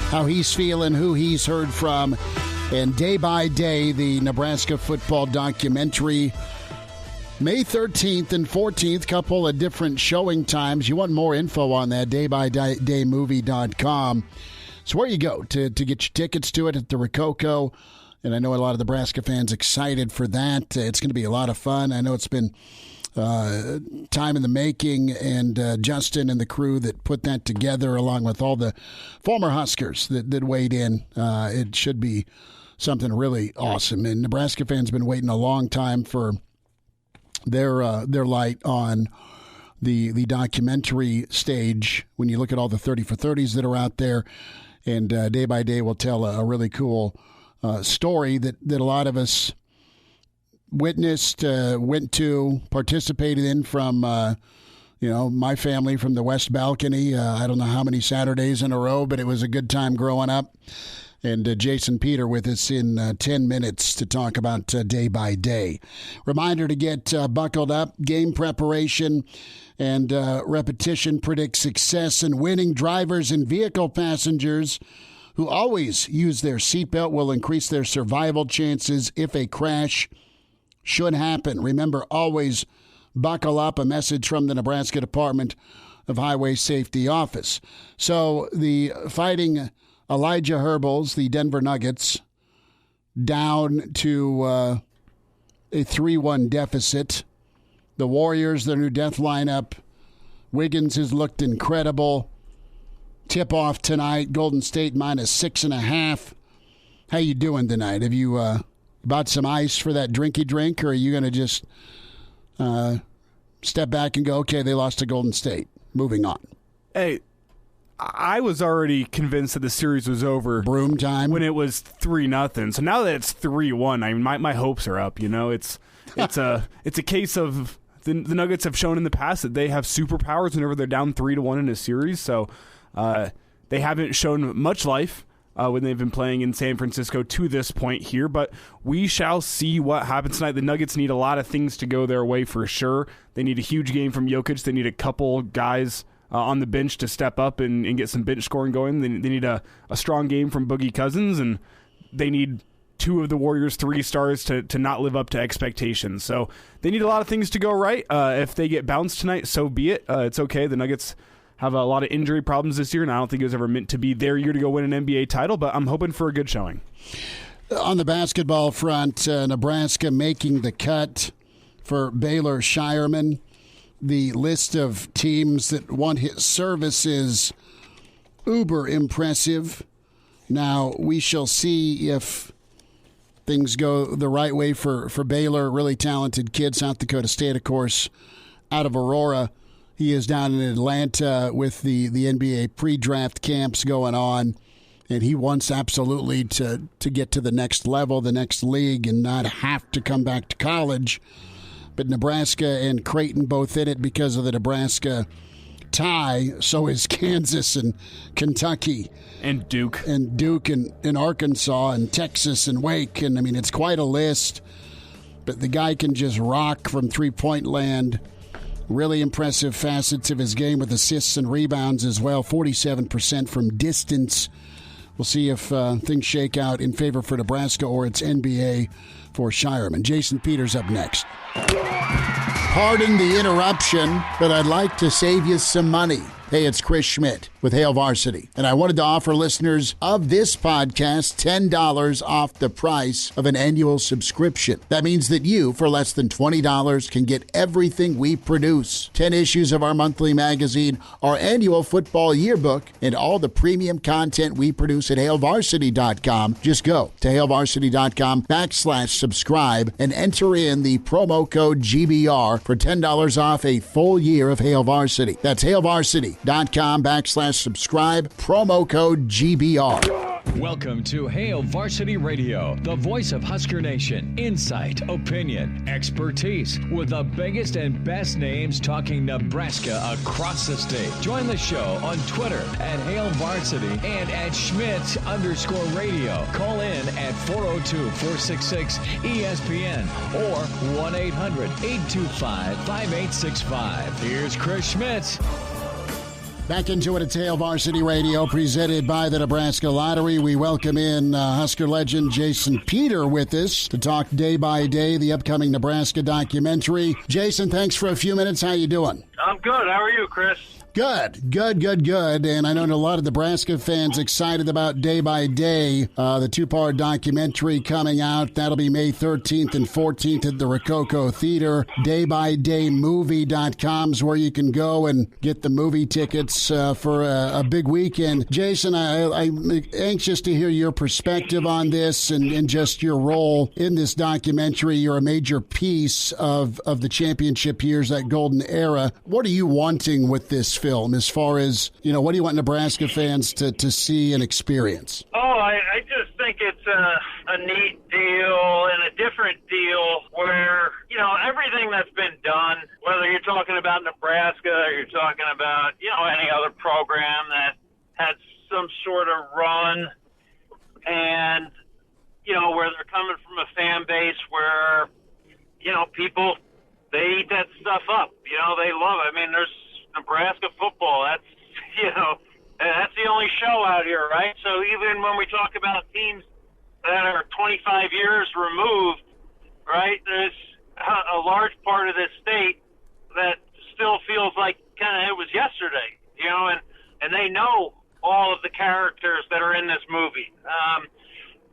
Speaker 2: how he's feeling, who he's heard from, and day by day, the Nebraska football documentary. May 13th and 14th, couple of different showing times. You want more info on that, daybydaymovie.com. So where you go to get your tickets to it at the Rococo. And I know a lot of Nebraska fans excited for that. It's going to be a lot of fun. I know it's been time in the making, and Justin and the crew that put that together, along with all the former Huskers that weighed in. It should be something really awesome. And Nebraska fans have been waiting a long time for their light on the documentary stage. When you look at all the 30 for 30s that are out there, and day by day will tell a really cool story that a lot of us witnessed, went to, participated in from, my family from the West Balcony. I don't know how many Saturdays in a row, but it was a good time growing up. And Jason Peter with us in 10 minutes to talk about day by day. Reminder to get buckled up. Game preparation and repetition predict success, and winning drivers and vehicle passengers who always use their seatbelt will increase their survival chances if a crash should happen. Remember, always buckle up. A message from the Nebraska Department of Highway Safety Office. So the Fighting Elijah Herbels, the Denver Nuggets, down to a 3-1 deficit. The Warriors, their new death lineup. Wiggins has looked incredible. Tip-off tonight, Golden State -6.5. How you doing tonight? Have you bought some ice for that drinky drink, or are you going to just step back and go, okay, they lost to Golden State, moving on?
Speaker 3: Hey, I was already convinced that the series was over.
Speaker 2: Broom time?
Speaker 3: When it was 3-0. So now that it's 3-1, I mean, my hopes are up. It's a case of the Nuggets have shown in the past that they have superpowers whenever they're down 3-1 in a series. So they haven't shown much life when they've been playing in San Francisco to this point here, but we shall see what happens tonight. The Nuggets need a lot of things to go their way for sure. They need a huge game from Jokic. They need a couple guys on the bench to step up and get some bench scoring going. They need a strong game from Boogie Cousins, and they need two of the Warriors' 3 stars to not live up to expectations. So they need a lot of things to go right. If they get bounced tonight, so be it. It's okay. The Nuggets have a lot of injury problems this year, and I don't think it was ever meant to be their year to go win an NBA title, but I'm hoping for a good showing.
Speaker 2: On the basketball front, Nebraska making the cut for Baylor Shireman. The list of teams that want his services uber impressive. Now, we shall see if things go the right way for Baylor. Really talented kid. South Dakota State, of course, out of Aurora. He is down in Atlanta with the NBA pre-draft camps going on, and he wants absolutely to get to the next level, the next league, and not have to come back to college. But Nebraska and Creighton both in it because of the Nebraska tie. So is Kansas and Kentucky.
Speaker 3: And Duke.
Speaker 2: And Duke and Arkansas and Texas and Wake. And, I mean, it's quite a list. But the guy can just rock from three-point land. Really impressive facets of his game with assists and rebounds as well. 47% from distance. We'll see if things shake out in favor for Nebraska or it's NBA for Shireman. Jason Peters up next. Pardon the interruption, but I'd like to save you some money. Hey, it's Chris Schmidt with Hail Varsity, and I wanted to offer listeners of this podcast $10 off the price of an annual subscription. That means that you, for less than $20, can get everything we produce. 10 issues of our monthly magazine, our annual football yearbook, and all the premium content we produce at HailVarsity.com. Just go to HailVarsity.com/subscribe and enter in the promo code GBR for $10 off a full year of Hail Varsity. That's HailVarsity.com/subscribe, promo code GBR.
Speaker 1: Welcome to Hail Varsity Radio, the voice of Husker Nation. Insight, opinion, expertise, with the biggest and best names talking Nebraska across the state. Join the show on Twitter at Hail Varsity and at Schmidt_radio. Call in at 402-466-ESPN or 1-800-825-5865. Here's Chris Schmidt.
Speaker 2: Back into it at Hail Varsity Radio, presented by the Nebraska Lottery. We welcome in Husker legend Jason Peter with us to talk day by day the upcoming Nebraska documentary. Jason, thanks for a few minutes. How you doing?
Speaker 8: I'm good. How are you, Chris?
Speaker 2: Good. And I know a lot of Nebraska fans excited about Day by Day, the two-part documentary coming out. That'll be May 13th and 14th at the Rococo Theater. DayByDayMovie.com is where you can go and get the movie tickets for a big weekend. Jason, I'm anxious to hear your perspective on this and just your role in this documentary. You're a major piece of the championship years, that golden era. What are you wanting with this film as far as, what do you want Nebraska fans to see and experience?
Speaker 8: I just think it's a neat deal and a different deal where, everything that's been done, whether you're talking about Nebraska or you're talking about, any other program that had some sort of run and, where they're coming from a fan base where, people, they eat that stuff up. They love it. I mean, there's Nebraska football. That's the only show out here, right? So even when we talk about teams that are 25 years removed, right, there's a large part of this state that still feels like kind of it was yesterday, and they know all of the characters that are in this movie.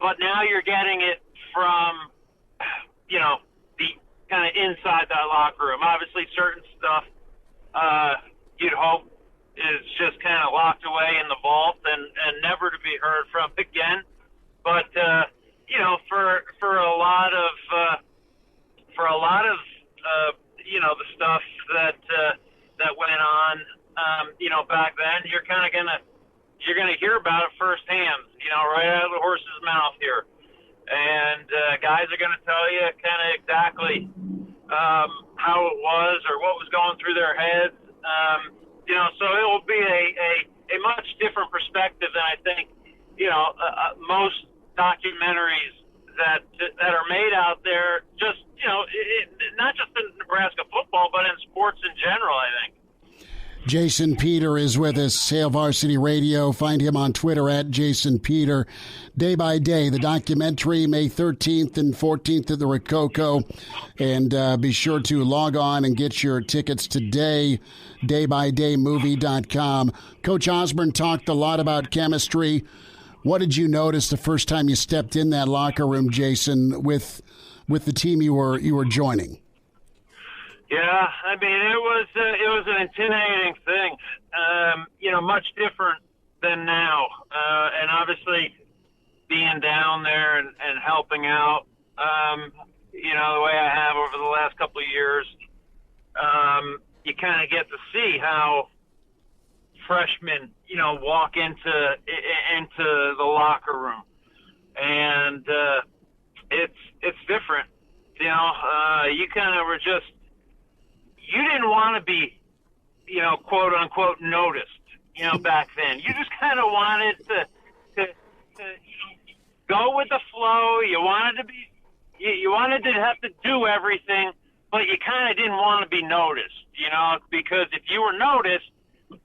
Speaker 8: But now you're getting it from, the kind of inside that locker room. Obviously, certain stuff you'd hope is just kind of locked away in the vault and never to be heard from again. But for a lot of the stuff that went on, back then, you're kind of gonna hear about it firsthand, right out of the horse's mouth here, and guys are gonna tell you kind of exactly how it was or what was going through their heads. So it will be a much different perspective than I think, most documentaries that are made out there, just, not just in Nebraska football, but in sports in general, I think.
Speaker 2: Jason Peter is with us, Hail Varsity Radio. Find him on Twitter at Jason Peter. Day by Day, the documentary, May 13th and 14th at the Rococo. And be sure to log on and get your tickets today, DayByDayMovie.com. Coach Osborne talked a lot about chemistry. What did you notice the first time you stepped in that locker room, Jason, with the team you were joining?
Speaker 8: Yeah, I mean, it was an intimidating thing, much different than now. And obviously being down there and helping out, the way I have over the last couple of years, you kind of get to see how freshmen, walk into the locker room. And it's different. You kind of were just, you didn't want to be, quote unquote noticed, back then. You just kind of wanted to go with the flow. You wanted to have to do everything, but you kind of didn't want to be noticed, because if you were noticed,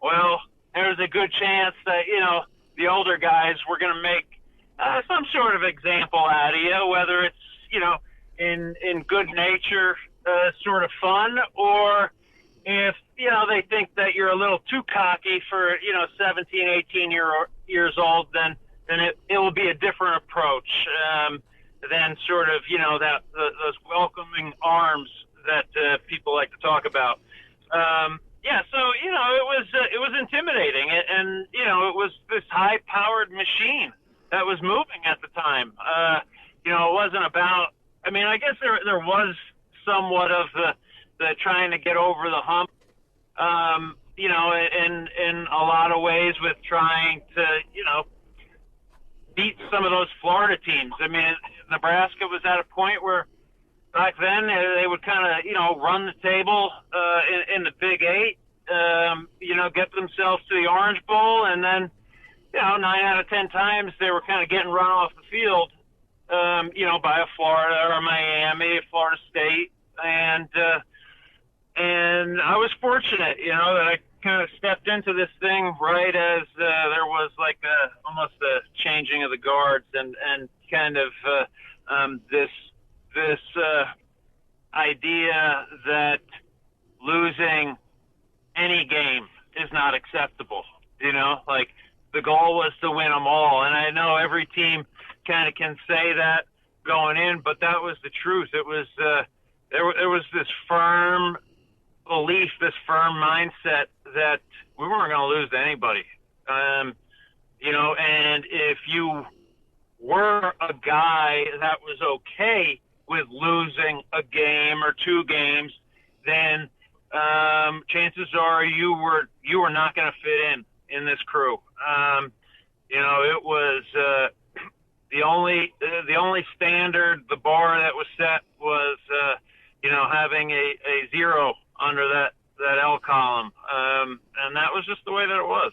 Speaker 8: well, there's a good chance that, the older guys were going to make some sort of example out of you, whether it's, in good nature, sort of fun, or if, they think that you're a little too cocky for, 17, 18 years old, then it will be a different approach than sort of, those welcoming arms that people like to talk about. So, it was intimidating, and, it was this high-powered machine that was moving at the time. It wasn't about, I guess there was somewhat of the trying to get over the hump, in a lot of ways with trying to, beat some of those Florida teams. I mean, Nebraska was at a point where back then they would kind of, run the table in the Big Eight, get themselves to the Orange Bowl, and then, 9 out of 10 times they were kind of getting run off the field, by a Florida or Miami, Florida State, and I was fortunate, that I kind of stepped into this thing right as there was like almost a changing of the guards and kind of this idea that losing any game is not acceptable. Like the goal was to win them all, and I know every team kind of can say that going in, but that was the truth. It was there was this firm belief, this firm mindset that we weren't going to lose to anybody. And if you were a guy that was okay with losing a game or two games, then chances are you were not going to fit in this crew. It was the only standard, the bar that was set was having a zero under that L column, and that was just the way that it was.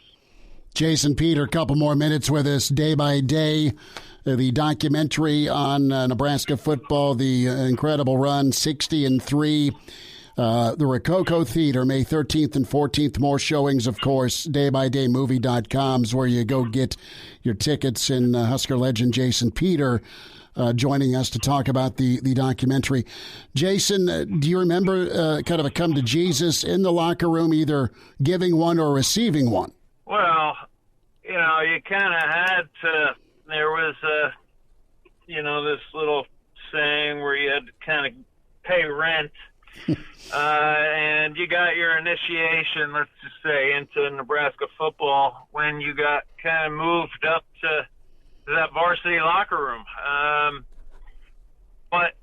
Speaker 2: Jason Peter, a couple more minutes with us. Day by Day, the documentary on Nebraska football, the incredible run, 60-3. The Rococo Theater, May 13th and 14th. More showings, of course. DayByDayMovie.com is where you go get your tickets. And Husker legend Jason Peter joining us to talk about the documentary. Jason, do you remember kind of a come to Jesus in the locker room, either giving one or receiving one?
Speaker 8: Well, you kind of had to. There was this little saying where you had to kind of pay rent. And you got your initiation, let's just say, into Nebraska football when you got kind of moved up to that varsity locker room. But,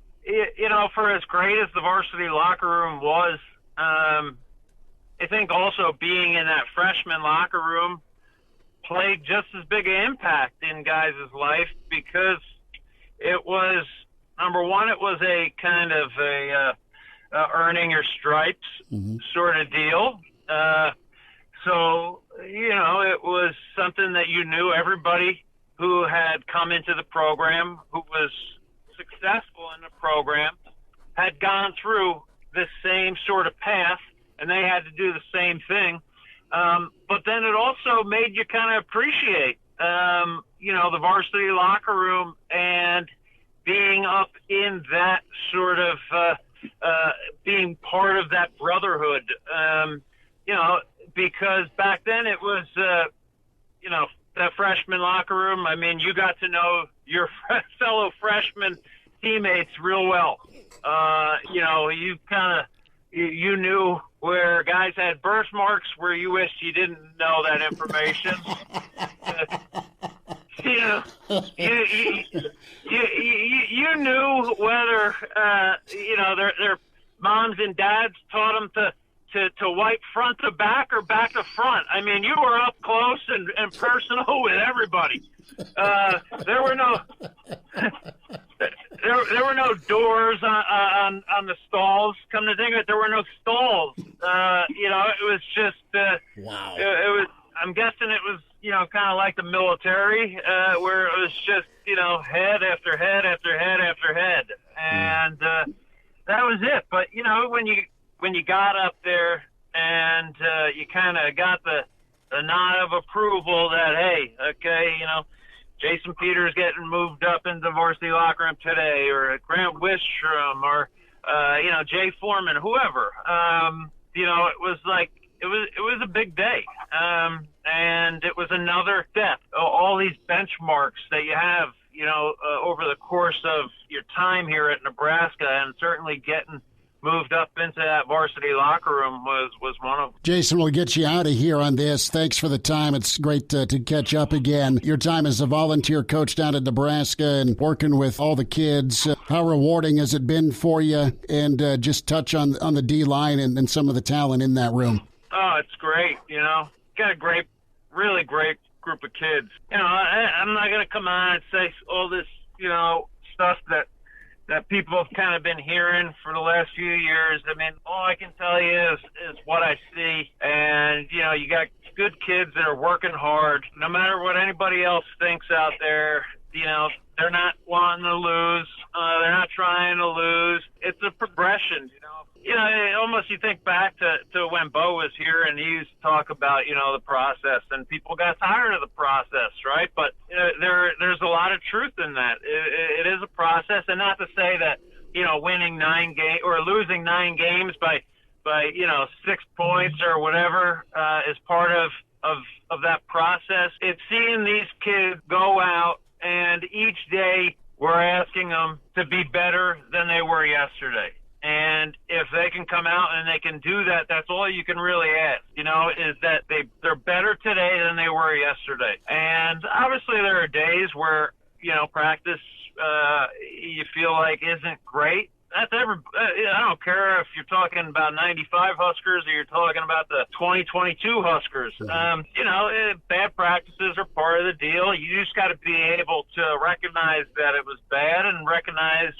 Speaker 8: for as great as the varsity locker room was, I think also being in that freshman locker room played just as big an impact in guys' life because it was, number one, it was a kind of a earning your stripes sort of deal. So, it was something that you knew everybody who had come into the program, who was successful in the program, had gone through the same sort of path, and they had to do the same thing. But then it also made you kind of appreciate, the varsity locker room and being up in that sort of being part of that brotherhood, because back then it was, that freshman locker room. I mean, you got to know your fellow freshman teammates real well. You kind of, you knew where guys had birthmarks where you wished you didn't know that information. You knew whether their moms and dads taught them to wipe front to back or back to front. I mean, you were up close and personal with everybody. There were no there were no doors on the stalls. Come to think of it, there were no stalls. It was just wow. It was. I'm guessing it was kind of like the military, where it was just head after head after head after head, and that was it. But when you got up there and you kind of got the nod of approval that, hey, okay, Jason Peters getting moved up into the varsity locker room today, or Grant Wistrom, or Jay Foreman, whoever. It was like it was a big day, and it was another step. All these benchmarks that you have, over the course of your time here at Nebraska, and certainly getting moved up into that varsity locker room was one of them.
Speaker 2: Jason, we'll get you out of here on this. Thanks for the time. It's great to catch up again. Your time as a volunteer coach down at Nebraska and working with all the kids, how rewarding has it been for you? And just touch on the D-line and some of the talent in that room.
Speaker 8: Oh, it's great. Got a really great group of kids. You know, I'm not going to come on and say all this, you know, stuff that people have kind of been hearing for the last few years. I mean, all I can tell you is what I see. And, you know, you got good kids that are working hard. No matter what anybody else thinks out there, you know, they're not wanting to lose. They're not trying to lose. It's a progression, you know. You know, almost you think back to when Bo was here and he used to talk about, you know, the process, and people got tired of the process, right? But you know, there's a lot of truth in that. It is a process, and not to say that, you know, winning 9 games or losing 9 games by you know 6 points or whatever is part of that process. It's seeing these kids go out, and each day we're asking them to be better than they were yesterday. And if they can come out and they can do that, that's all you can really ask, you know, is that they're better today than they were yesterday. And obviously there are days where, you know, practice you feel like isn't great. That's I don't care if you're talking about 95 Huskers or you're talking about the 2022 Huskers. You know, bad practices are part of the deal. You just got to be able to recognize that it was bad and recognize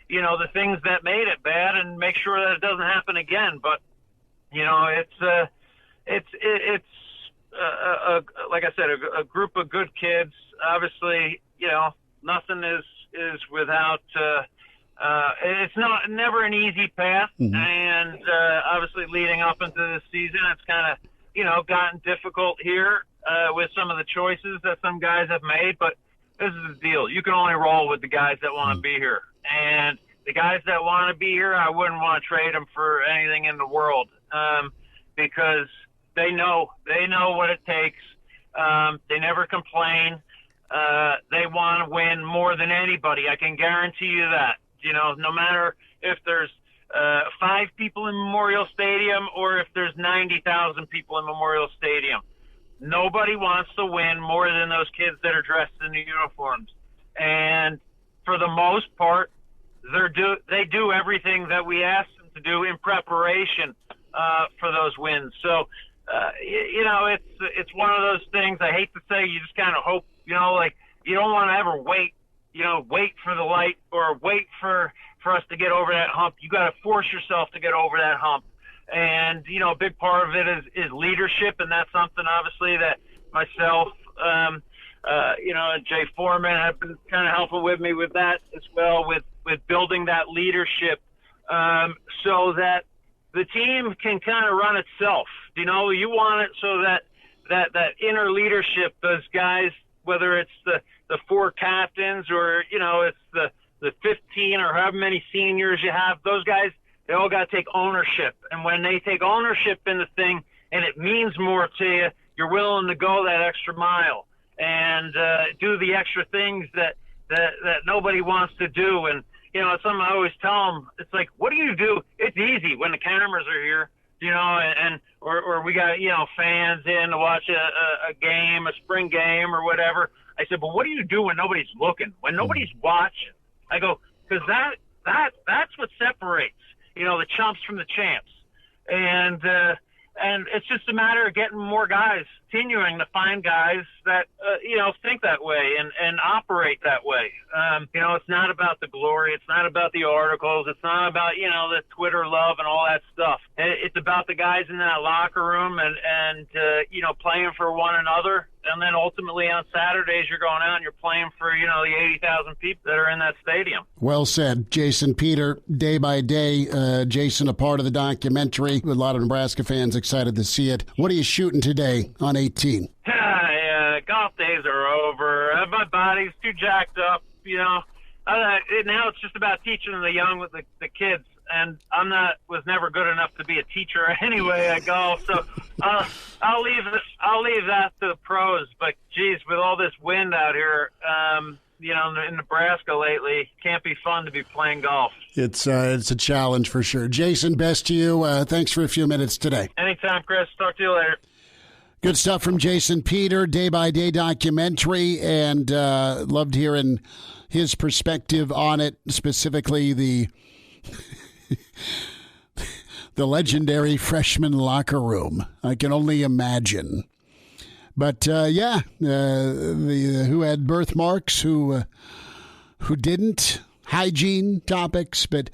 Speaker 8: you know, the things that made it bad and make sure that it doesn't happen again. But, you know, it's like I said, a group of good kids. Obviously, you know, nothing is without, it's never an easy path. Mm-hmm. And, obviously leading up into this season, it's kind of, you know, gotten difficult here, with some of the choices that some guys have made, but this is the deal. You can only roll with the guys that want to be here. And the guys that want to be here, I wouldn't want to trade them for anything in the world, because they know what it takes. They never complain. They want to win more than anybody. I can guarantee you that. You know, no matter if there's 5 people in Memorial Stadium or if there's 90,000 people in Memorial Stadium, nobody wants to win more than those kids that are dressed in the uniforms. And for the most part, they do everything that we ask them to do in preparation for those wins. So, you know, it's one of those things. I hate to say, you just kind of hope, you know, like you don't want to ever wait for the light or wait for us to get over that hump. You got to force yourself to get over that hump. And, you know, a big part of it is leadership, and that's something obviously that myself, you know, and Jay Foreman have been kind of helping with me with that as well, with building that leadership, so that the team can kind of run itself. You know, you want it so that inner leadership, those guys, whether it's the 4 captains or, you know, it's the 15 or however many seniors you have, those guys, they all got to take ownership. And when they take ownership in the thing and it means more to you, you're willing to go that extra mile and do the extra things that nobody wants to do. And, you know, it's something I always tell them. It's like, what do you do? It's easy when the cameras are here, you know, or we got, you know, fans in to watch a game, a spring game or whatever. I said, but what do you do when nobody's looking, when nobody's watching? I go, because that's what separates, you know, the chumps from the champs. And it's just a matter of getting more guys, continuing to find guys that, you know, think that way and operate that way. You know, it's not about the glory. It's not about the articles. It's not about, you know, the Twitter love and all that stuff. It's about the guys in that locker room and you know, playing for one another. And then ultimately on Saturdays, you're going out and you're playing for, you know, the 80,000 people that are in that stadium.
Speaker 2: Well said. Jason Peter, day by day. Jason, a part of the documentary. A lot of Nebraska fans excited to see it. What are you shooting today on 18?
Speaker 8: Golf days are over. My body's too jacked up, you know. Now it's just about teaching the young with the kids. And was never good enough to be a teacher anyway at golf, so I'll leave that to the pros. But geez, with all this wind out here, you know, in Nebraska lately, can't be fun to be playing golf.
Speaker 2: It's a challenge for sure. Jason, best to you. Thanks for a few minutes today.
Speaker 8: Anytime, Chris. Talk to you later.
Speaker 2: Good stuff from Jason Peter, day-by-day documentary, and loved hearing his perspective on it, specifically the legendary freshman locker room. I can only imagine But who had birthmarks, who didn't, hygiene topics. But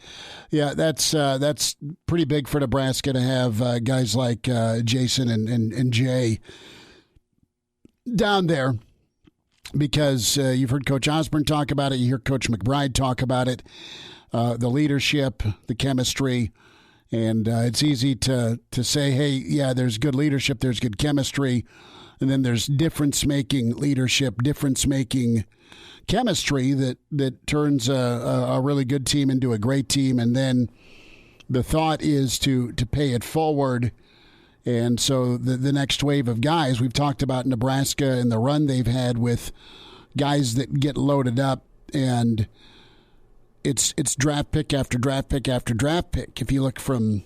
Speaker 2: yeah, that's pretty big for Nebraska to have guys like Jason and Jay down there, because you've heard Coach Osborne talk about it. You hear Coach McBride talk about it, the leadership, the chemistry. And it's easy to say, hey, yeah, there's good leadership, there's good chemistry, and then there's difference-making leadership, difference-making chemistry that turns a really good team into a great team. And then the thought is to pay it forward. And so the next wave of guys, we've talked about Nebraska and the run they've had with guys that get loaded up, and it's draft pick after draft pick after draft pick. If you look from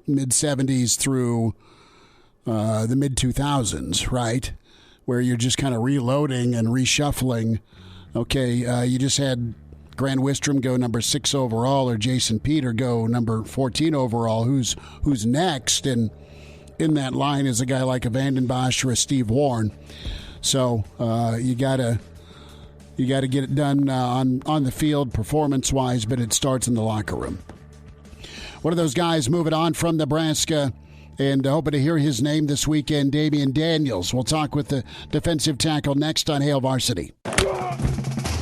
Speaker 2: mid-'70s through the mid-2000s, right, where you're just kind of reloading and reshuffling. Okay, you just had Grant Wistrom go number 6 overall, or Jason Peter go number 14 overall. Who's next? And in that line is a guy like a Vanden Bosch or a Steve Warren. So you gotta get it done on the field performance-wise, but it starts in the locker room. One of those guys moving on from Nebraska, and hoping to hear his name this weekend, Damian Daniels. We'll talk with the defensive tackle next on Hail Varsity.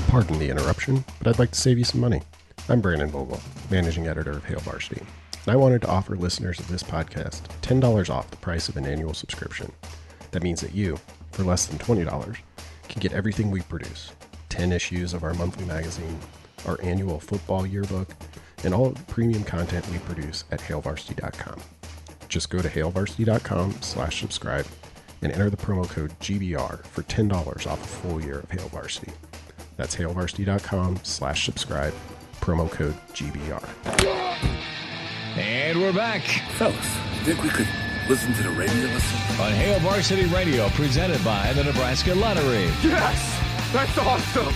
Speaker 6: Pardon the interruption, but I'd like to save you some money. I'm Brandon Vogel, managing editor of Hail Varsity, and I wanted to offer listeners of this podcast $10 off the price of an annual subscription. That means that you, for less than $20, can get everything we produce: 10 issues of our monthly magazine, our annual football yearbook, and all of the premium content we produce at hailvarsity.com. Just go to hailvarsity.com/subscribe and enter the promo code GBR for $10 off a full year of Hail Varsity. That's hailvarsity.com/subscribe, promo code GBR.
Speaker 1: And we're back
Speaker 4: Fellas, think we could listen to the radio listen?
Speaker 1: on Hail Varsity Radio, presented by the Nebraska Lottery.
Speaker 3: Yes! That's awesome!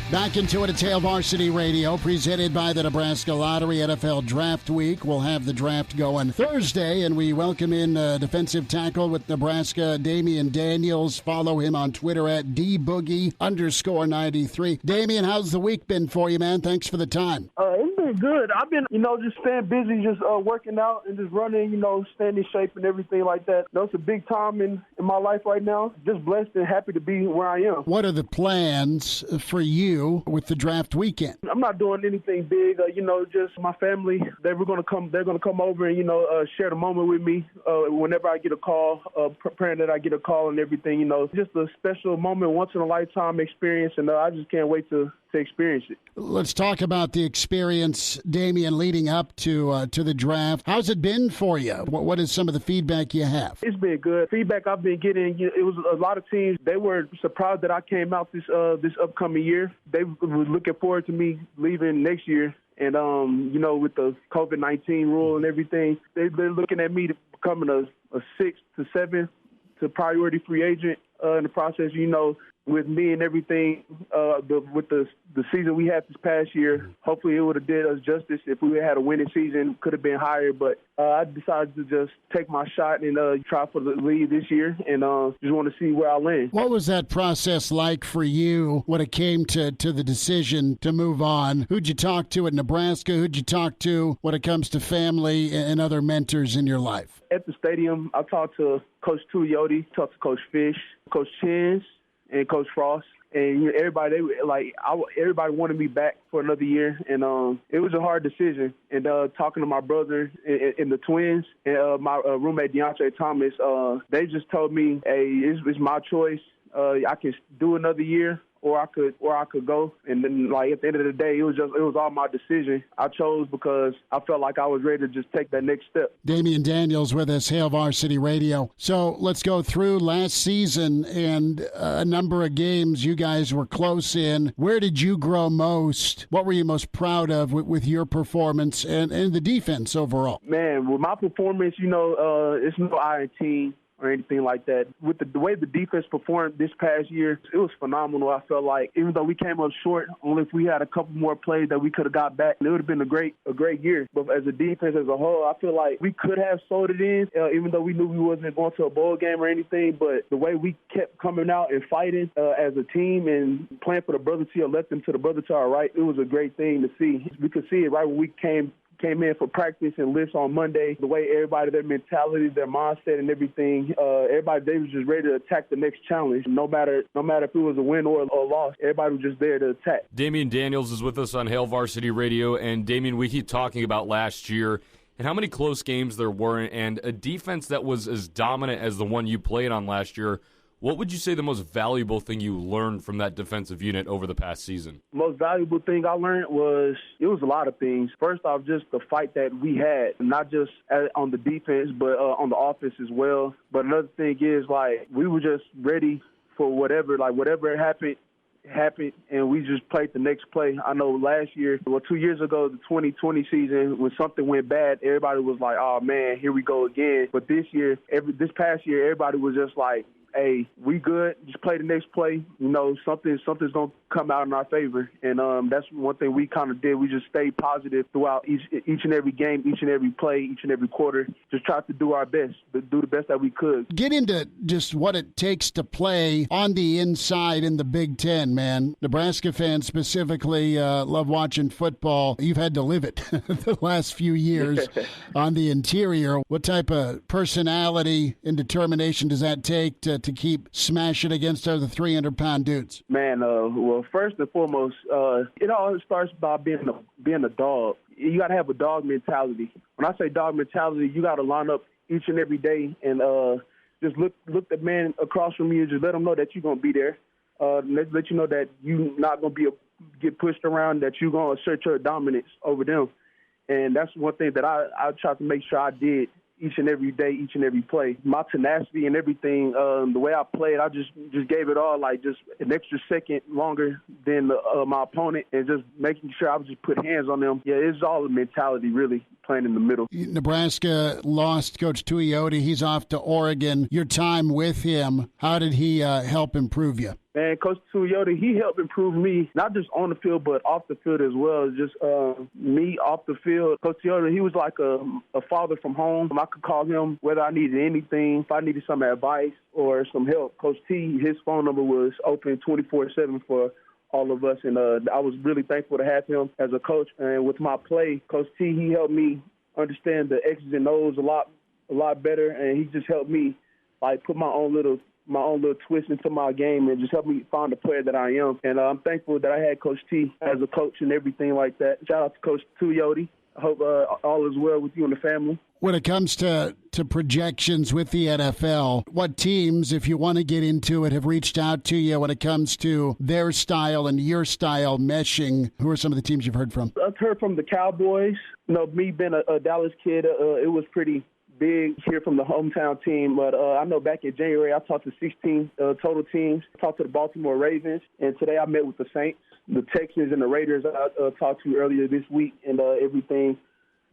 Speaker 2: Back into it at Hail Varsity Radio, presented by the Nebraska Lottery. NFL Draft Week. We'll have the draft going Thursday, and we welcome in defensive tackle with Nebraska, Damian Daniels. Follow him on Twitter at @dboogie_93. Damian, how's the week been for you, man? Thanks for the time.
Speaker 9: It's been good. I've been, just staying busy, just working out and just running, staying in shape and everything like that. It's a big time in my life right now. Just blessed and happy to be where I am.
Speaker 2: What are the plans for you with the draft weekend?
Speaker 9: I'm not doing anything big. Just my family. They're going to come over and share the moment with me whenever I get a call. Praying that I get a call and everything. Just a special moment, once in a lifetime experience, and I just can't wait to experience it.
Speaker 2: Let's talk about the experience, Damian, leading up to the draft. How's it been for you? What is some of the feedback you have?
Speaker 9: It's been good. Feedback I've been getting, it was a lot of teams. They were surprised that I came out this upcoming year. They were looking forward to me leaving next year. And, with the COVID-19 rule and everything, they're looking at me to becoming a 6th to 7th to priority free agent in the process, with me and everything, with the season we had this past year. Hopefully it would have did us justice if we had a winning season. Could have been higher, but I decided to just take my shot and try for the lead this year, and just want to see where I land.
Speaker 2: What was that process like for you when it came to the decision to move on? Who'd you talk to at Nebraska? Who'd you talk to when it comes to family and other mentors in your life?
Speaker 9: At the stadium, I talked to Coach Tuioti, talked to Coach Fish, Coach Chins, and Coach Frost, and everybody wanted me back for another year, and it was a hard decision. And talking to my brother and the twins and my roommate Deontay Thomas, they just told me, "Hey, it's my choice. I can do another year, or I could go." And then, at the end of the day, it was all my decision. I chose because I felt like I was ready to just take that next step.
Speaker 2: Damian Daniels with us, Hail Varsity Radio. So let's go through last season and a number of games you guys were close in. Where did you grow most? What were you most proud of with your performance and the defense overall?
Speaker 9: Man, with my performance, it's no I in team. or anything like that. With the way the defense performed this past year, it was phenomenal. I felt like even though we came up short, only if we had a couple more plays that we could have got back, it would have been a great year. But as a defense as a whole, I feel like we could have sold it in, even though we knew we wasn't going to a bowl game or anything. But the way we kept coming out and fighting as a team and playing for the brother to your left and to the brother to our right, it was a great thing to see. We could see it right when we came in for practice and lifts on Monday, the way everybody, their mentality, their mindset and everything, everybody, they was just ready to attack the next challenge. No matter if it was a win or a loss, everybody was just there to attack.
Speaker 10: Damion Daniels is with us on Hail Varsity Radio, and Damion, we keep talking about last year and how many close games there were, and a defense that was as dominant as the one you played on last year. What would you say the most valuable thing you learned from that defensive unit over the past season?
Speaker 9: The most valuable thing I learned was a lot of things. First off, just the fight that we had, not just on the defense, but on the offense as well. But another thing is, like, we were just ready for whatever happened, and we just played the next play. I know last year, 2 years ago, the 2020 season, when something went bad, everybody was like, oh, man, here we go again. But this past year, everybody was just like, hey, we good. Just play the next play. You know, something's going to come out in our favor. And that's one thing we kind of did. We just stayed positive throughout each and every game, each and every play, each and every quarter. Just tried to do our best, do the best that we could.
Speaker 2: Get into just what it takes to play on the inside in the Big Ten, man. Nebraska fans specifically love watching football. You've had to live it the last few years on the interior. What type of personality and determination does that take to keep smashing against other 300-pound dudes?
Speaker 9: Man, well, first and foremost, it all starts by being a dog. You got to have a dog mentality. When I say dog mentality, you got to line up each and every day and just look the man across from you. Just let them know that you're going to be there. Let you know that you're not going to get pushed around, that you're going to assert your dominance over them. And that's one thing that I try to make sure I did each and every day, each and every play. My tenacity and everything, the way I played, I just gave it all, like just an extra second longer than my opponent, and just making sure I would just put hands on them. Yeah, it's all a mentality, really, playing in the middle.
Speaker 2: Nebraska lost Coach Tuioti. He's off to Oregon. Your time with him, how did he help improve you?
Speaker 9: Man, Coach Tuioti, he helped improve me, not just on the field, but off the field as well. Just me off the field. Coach Tuioti, he was like a father from home. I could call him whether I needed anything, if I needed some advice or some help. Coach T, his phone number was open 24/7 for all of us, and I was really thankful to have him as a coach. And with my play, Coach T, he helped me understand the X's and O's a lot better, and he just helped me like put my own little twist into my game and just help me find the player that I am. And I'm thankful that I had Coach T as a coach and everything like that. Shout out to Coach Tuioti. I hope all is well with you and the family.
Speaker 2: When it comes to projections with the NFL, what teams, if you want to get into it, have reached out to you when it comes to their style and your style meshing? Who are some of the teams you've heard from?
Speaker 9: I've heard from the Cowboys. You know, me being a Dallas kid, it was pretty big here from the hometown team, but I know back in January I talked to 16 total teams. I talked to the Baltimore Ravens, and today I met with the Saints, the Texans, and the Raiders I talked to earlier this week and everything.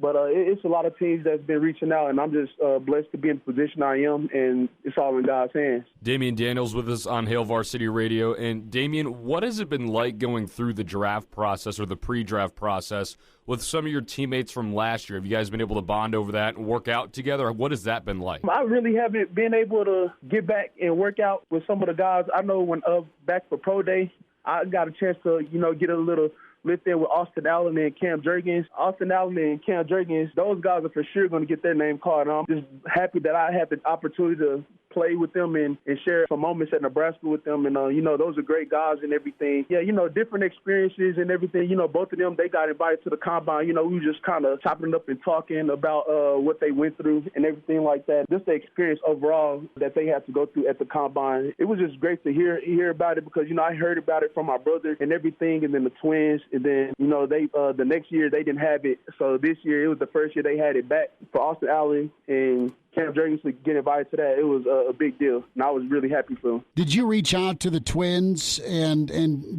Speaker 9: But it's a lot of teams that's been reaching out, and I'm just blessed to be in the position I am, and it's all in God's hands.
Speaker 10: Damion Daniels with us on Hail Varsity Radio. And Damion, what has it been like going through the draft process or the pre-draft process with some of your teammates from last year? Have you guys been able to bond over that and work out together? What has that been like?
Speaker 9: I really haven't been able to get back and work out with some of the guys. I know when back for Pro Day, I got a chance to, get a little lift in with Austin Allen and Cam Jurgens. Austin Allen and Cam Jurgens, those guys are for sure going to get their name called. I'm just happy that I had the opportunity to play with them and share some moments at Nebraska with them. And, those are great guys and everything. Yeah, different experiences and everything. Both of them, they got invited to the combine. We were just kind of chopping it up and talking about what they went through and everything like that. Just the experience overall that they had to go through at the combine. It was just great to hear about it because, I heard about it from my brother and everything, and then the twins. And then, they the next year they didn't have it. So this year it was the first year they had it back. For Austin Allen and Cam Jurgens to get invited to that, it was a big deal, and I was really happy for him.
Speaker 2: Did you reach out to the twins, and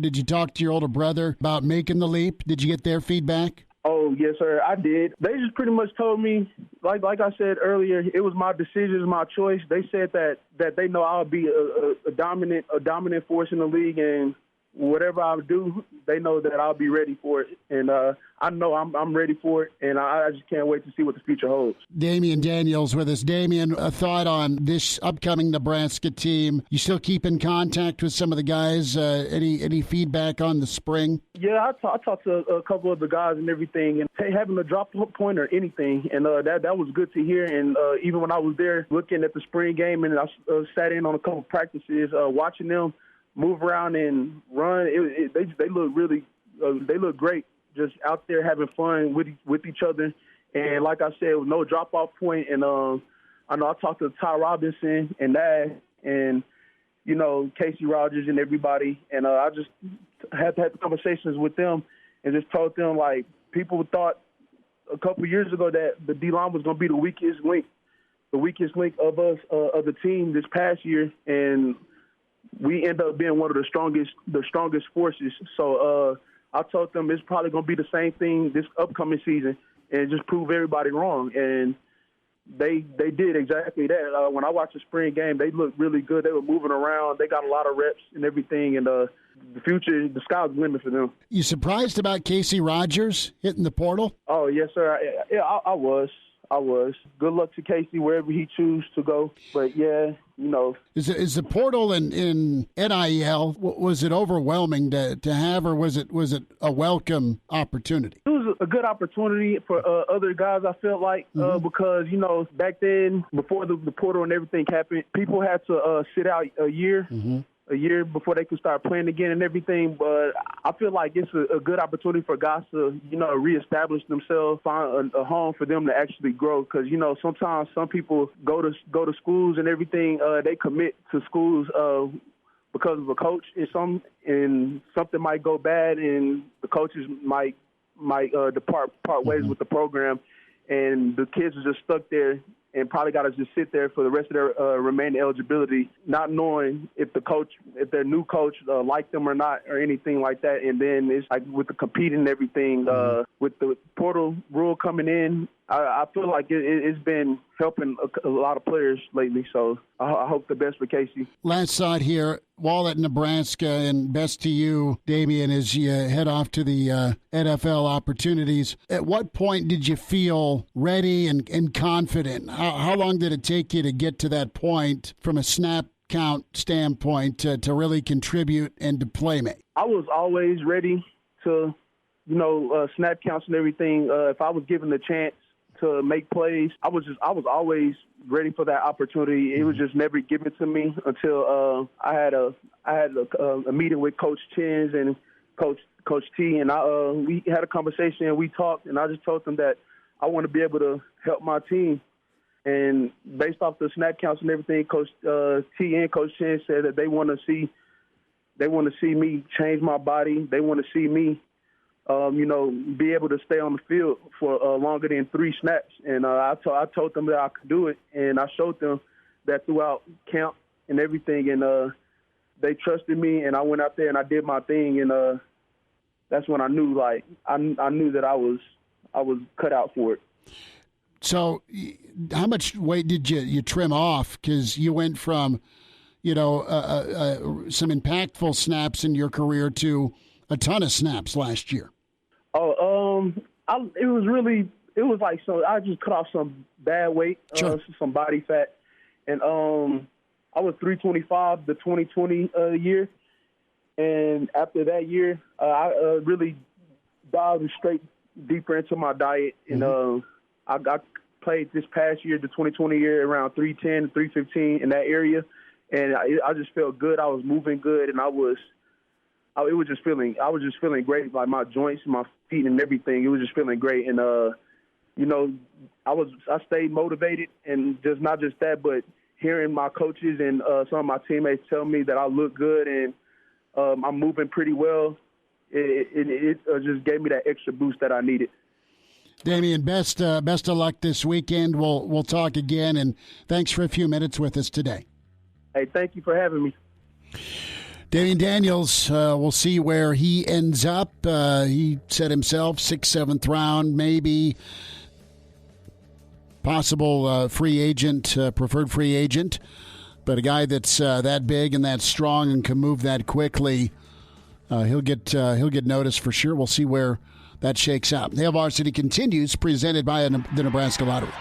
Speaker 2: did you talk to your older brother about making the leap? Did you get their feedback?
Speaker 9: Oh, Oh, yes, sir, I did. They just pretty much told me, like I said earlier, it was my decision, my choice. They said that they know I'll be a dominant force in the league, and whatever I do, they know that I'll be ready for it. And I know I'm ready for it, and I just can't wait to see what the future holds.
Speaker 2: Damian Daniels with us. Damian, a thought on this upcoming Nebraska team? You still keep in contact with some of the guys? Any feedback on the spring?
Speaker 9: Yeah, I talked to a couple of the guys and everything, and having a drop point or anything, and that was good to hear. And even when I was there looking at the spring game, and I sat in on a couple of practices, watching them move around and run, they look really, they look great, just out there having fun with each other. And like I said, with no drop-off point. And I know I talked to Ty Robinson and that, and Casey Rogers and everybody, and I just had conversations with them and just told them, like, people thought a couple years ago that the D-line was going to be the weakest link of us, of the team this past year, and we end up being one of the strongest forces. So I told them it's probably going to be the same thing this upcoming season, and just prove everybody wrong. And they did exactly that. When I watched the spring game, they looked really good. They were moving around. They got a lot of reps and everything. And the future, the sky's the limit for them.
Speaker 2: You surprised about Casey Rogers hitting the portal?
Speaker 9: Oh, yes, sir. I was. Good luck to Casey wherever he chooses to go. But, yeah,
Speaker 2: Is the portal in NIL, was it overwhelming to have, or was it a welcome opportunity?
Speaker 9: It was a good opportunity for other guys, I felt like, because, back then, before the portal and everything happened, people had to sit out a year. A year before they could start playing again and everything. But I feel like it's a good opportunity for guys to, reestablish themselves, find a home for them to actually grow. Because, sometimes some people go to schools and everything, they commit to schools because of a coach, and something might go bad, and the coaches might part ways with the program, and the kids are just stuck there and probably got to just sit there for the rest of their remaining eligibility, not knowing if their new coach liked them or not, or anything like that. And then it's like with the competing and everything, with the portal rule coming in, I feel like it's been helping a lot of players lately. So I hope the best for Casey.
Speaker 2: Last thought here, while at Nebraska, and best to you, Damian, as you head off to the NFL opportunities. At what point did you feel ready and confident? How long did it take you to get to that point from a snap count standpoint to really contribute and to playmate?
Speaker 9: I was always ready to, snap counts and everything. If I was given the chance to make plays, I was always ready for that opportunity. It was just never given to me until I had a meeting with Coach Chins and Coach T, and we had a conversation and we talked, and I just told them that I want to be able to help my team. And based off the snap counts and everything, Coach T and Coach Chins said that they want to see me change my body. They want to see me be able to stay on the field for longer than 3 snaps. And I told them that I could do it, and I showed them that throughout camp and everything, and they trusted me, and I went out there and I did my thing, and that's when I knew, I knew that I was cut out for it.
Speaker 2: So how much weight did you trim off? Because you went from, some impactful snaps in your career to a ton of snaps last year.
Speaker 9: It was like, so I just cut off some bad weight, some body fat. And I was 325 the 2020 year. And after that year, I really dived straight deeper into my diet. And I played this past year, the 2020 year, around 310, 315 in that area. And I just felt good. I was moving good, and I was just feeling great, like my joints, my feet, and everything. It was just feeling great, and I stayed motivated, and just not just that, but hearing my coaches and some of my teammates tell me that I look good and I'm moving pretty well. It just gave me that extra boost that I needed.
Speaker 2: Damian, best of luck this weekend. We'll talk again, and thanks for a few minutes with us today.
Speaker 9: Hey, thank you for having me.
Speaker 2: Damian Daniels, we'll see where he ends up. He said himself, 6th, 7th round, maybe possible free agent, preferred free agent. But a guy that's that big and that strong and can move that quickly, he'll get noticed for sure. We'll see where that shakes out. Hail Varsity continues, presented by the Nebraska Lottery.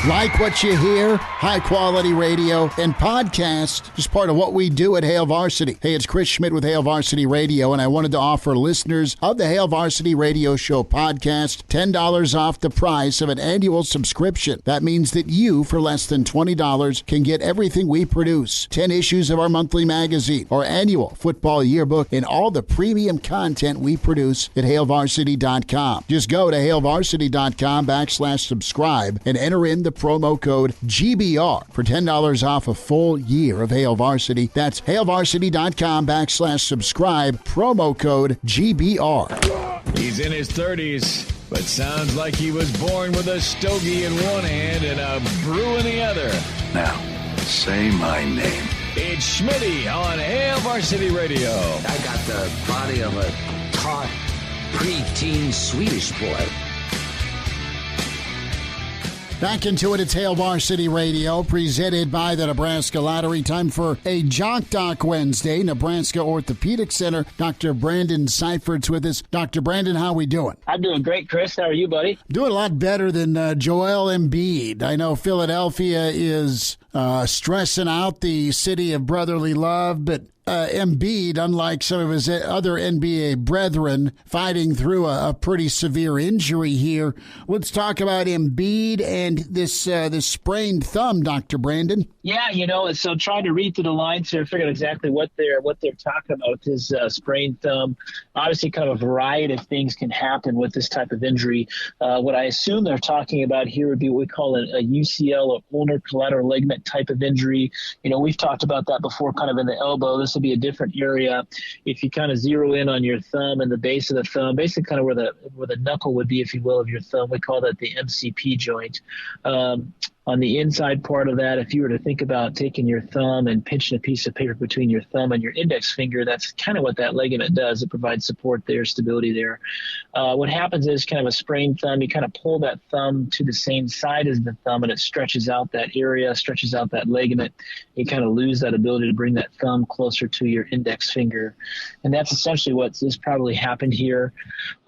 Speaker 2: Like what you hear, high-quality radio and podcast is part of what we do at Hail Varsity. Hey, it's Chris Schmidt with Hail Varsity Radio, and I wanted to offer listeners of the Hail Varsity Radio Show podcast $10 off the price of an annual subscription. That means that you, for less than $20, can get everything we produce, 10 issues of our monthly magazine, our annual football yearbook, and all the premium content we produce at HailVarsity.com. Just go to HailVarsity.com/subscribe and enter in the promo code GBR for $10 off a full year of Hail Varsity. That's HailVarsity.com/subscribe, promo code GBR.
Speaker 1: He's in his 30s, but sounds like he was born with a stogie in one hand and a brew in the other.
Speaker 4: Now, say my name.
Speaker 1: It's Schmitty on Hail Varsity Radio.
Speaker 11: I got the body of a taut, preteen Swedish boy.
Speaker 2: Back into it, it's Hail Varsity Radio, presented by the Nebraska Lottery. Time for a Jock Doc Wednesday. Nebraska Orthopedic Center. Dr. Brandon Seifert's with us. Dr. Brandon, how we doing?
Speaker 12: I'm doing great, Chris. How are you, buddy?
Speaker 2: Doing a lot better than Joel Embiid. I know Philadelphia is stressing out the city of brotherly love, but Embiid, unlike some of his other NBA brethren, fighting through a pretty severe injury here. Let's talk about Embiid and this sprained thumb, Dr. Brandon.
Speaker 12: Yeah, so trying to read through the lines here, figure out exactly what they're talking about with his sprained thumb. Obviously, kind of a variety of things can happen with this type of injury. What I assume they're talking about here would be what we call a UCL, or ulnar collateral ligament type of injury. We've talked about that before, kind of in the elbow. This will be a different area. If you kind of zero in on your thumb and the base of the thumb, basically kind of where the knuckle would be, if you will, of your thumb, we call that the MCP joint. On the inside part of that, if you were to think about taking your thumb and pinching a piece of paper between your thumb and your index finger, that's kind of what that ligament does. It provides support there, stability there. What happens is kind of a sprained thumb, you kind of pull that thumb to the same side as the thumb, and it stretches out that area, stretches out that ligament. You kind of lose that ability to bring that thumb closer to your index finger. And that's essentially what's probably happened here.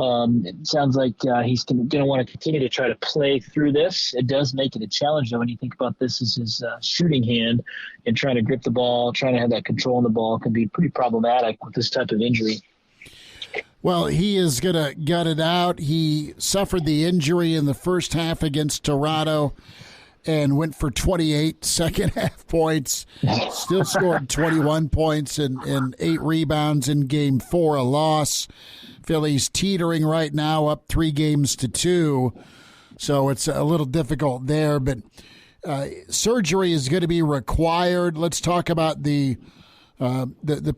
Speaker 12: It sounds like he's going to want to continue to try to play through this. It does make it a challenge, though, when you think about this as his shooting hand and trying to grip the ball, trying to have that control on the ball can be pretty problematic with this type of injury.
Speaker 2: Well, he is going to gut it out. He suffered the injury in the first half against Toronto and went for 28 second-half points, still scored 21 points and 8 rebounds in Game 4, a loss. Philly's teetering right now, up 3-2. So it's a little difficult there, but surgery is going to be required. Let's talk about the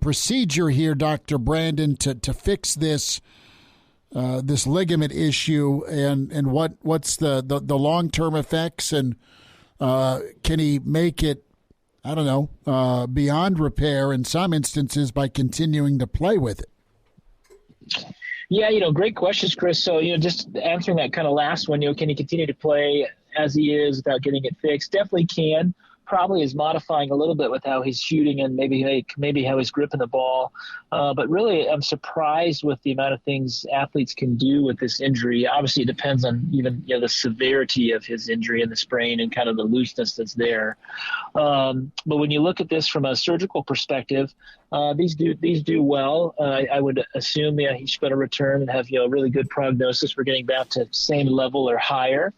Speaker 2: procedure here, Dr. Brandon, to fix this ligament issue, and what's the long-term effects, and can he make it, I don't know, beyond repair in some instances by continuing to play with it?
Speaker 12: Yeah, great questions, Chris. So, just answering that kind of last one, can he continue to play as he is without getting it fixed? Definitely can. Probably is modifying a little bit with how he's shooting and maybe how he's gripping the ball. But really, I'm surprised with the amount of things athletes can do with this injury. Obviously, it depends on even the severity of his injury and the sprain and kind of the looseness that's there. But when you look at this from a surgical perspective, these do well. I would assume he should better return and have a really good prognosis for getting back to same level or higher.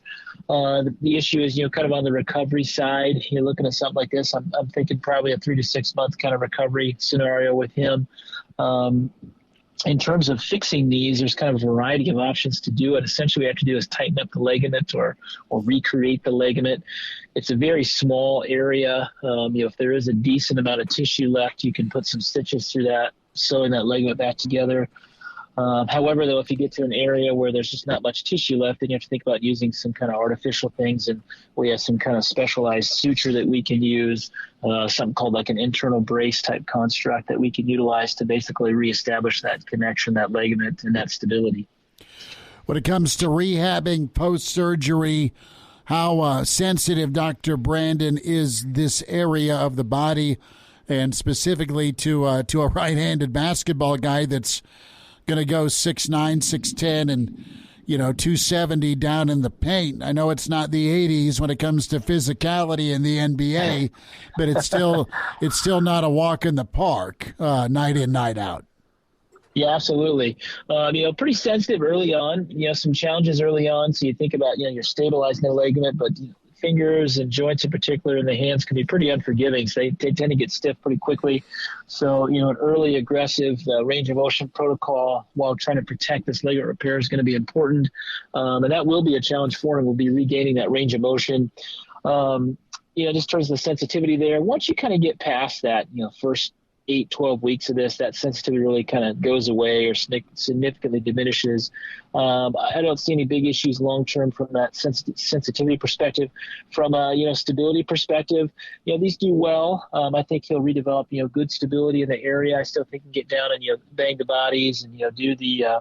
Speaker 12: The issue is kind of on the recovery side. You're looking at something like this. I'm thinking probably a 3 to 6 month kind of recovery scenario with him. In terms of fixing these, there's kind of a variety of options to do it. Essentially, what we have to do is tighten up the ligament or recreate the ligament. It's a very small area. If there is a decent amount of tissue left, you can put some stitches through that, sewing that ligament back together. However, though, if you get to an area where there's just not much tissue left, then you have to think about using some kind of artificial things. And we have some kind of specialized suture that we can use, something called like an internal brace type construct that we can utilize to basically reestablish that connection, that ligament, and that stability.
Speaker 2: When it comes to rehabbing post-surgery, how sensitive, Dr. Brandon, is this area of the body, and specifically to a right-handed basketball guy that's going to go 6'9", 6'10", and 270 down in the paint? I know it's not the 80s when it comes to physicality in the NBA, but it's still not a walk in the park, night in, night out.
Speaker 12: Yeah, absolutely. Pretty sensitive early on. Some challenges early on. So you think about, you're stabilizing the ligament, but fingers and joints in particular in the hands can be pretty unforgiving. So they tend to get stiff pretty quickly. So, an early aggressive range of motion protocol while trying to protect this ligament repair is going to be important. And that will be a challenge for him. We'll be regaining that range of motion. Just towards the sensitivity there. Once you kind of get past that, first 8-12 weeks of this, that sensitivity really kind of goes away or significantly diminishes. I don't see any big issues long term from that sensitivity perspective. From a stability perspective, these do well. I think he'll redevelop good stability in the area. I still think he can get down and bang the bodies and do the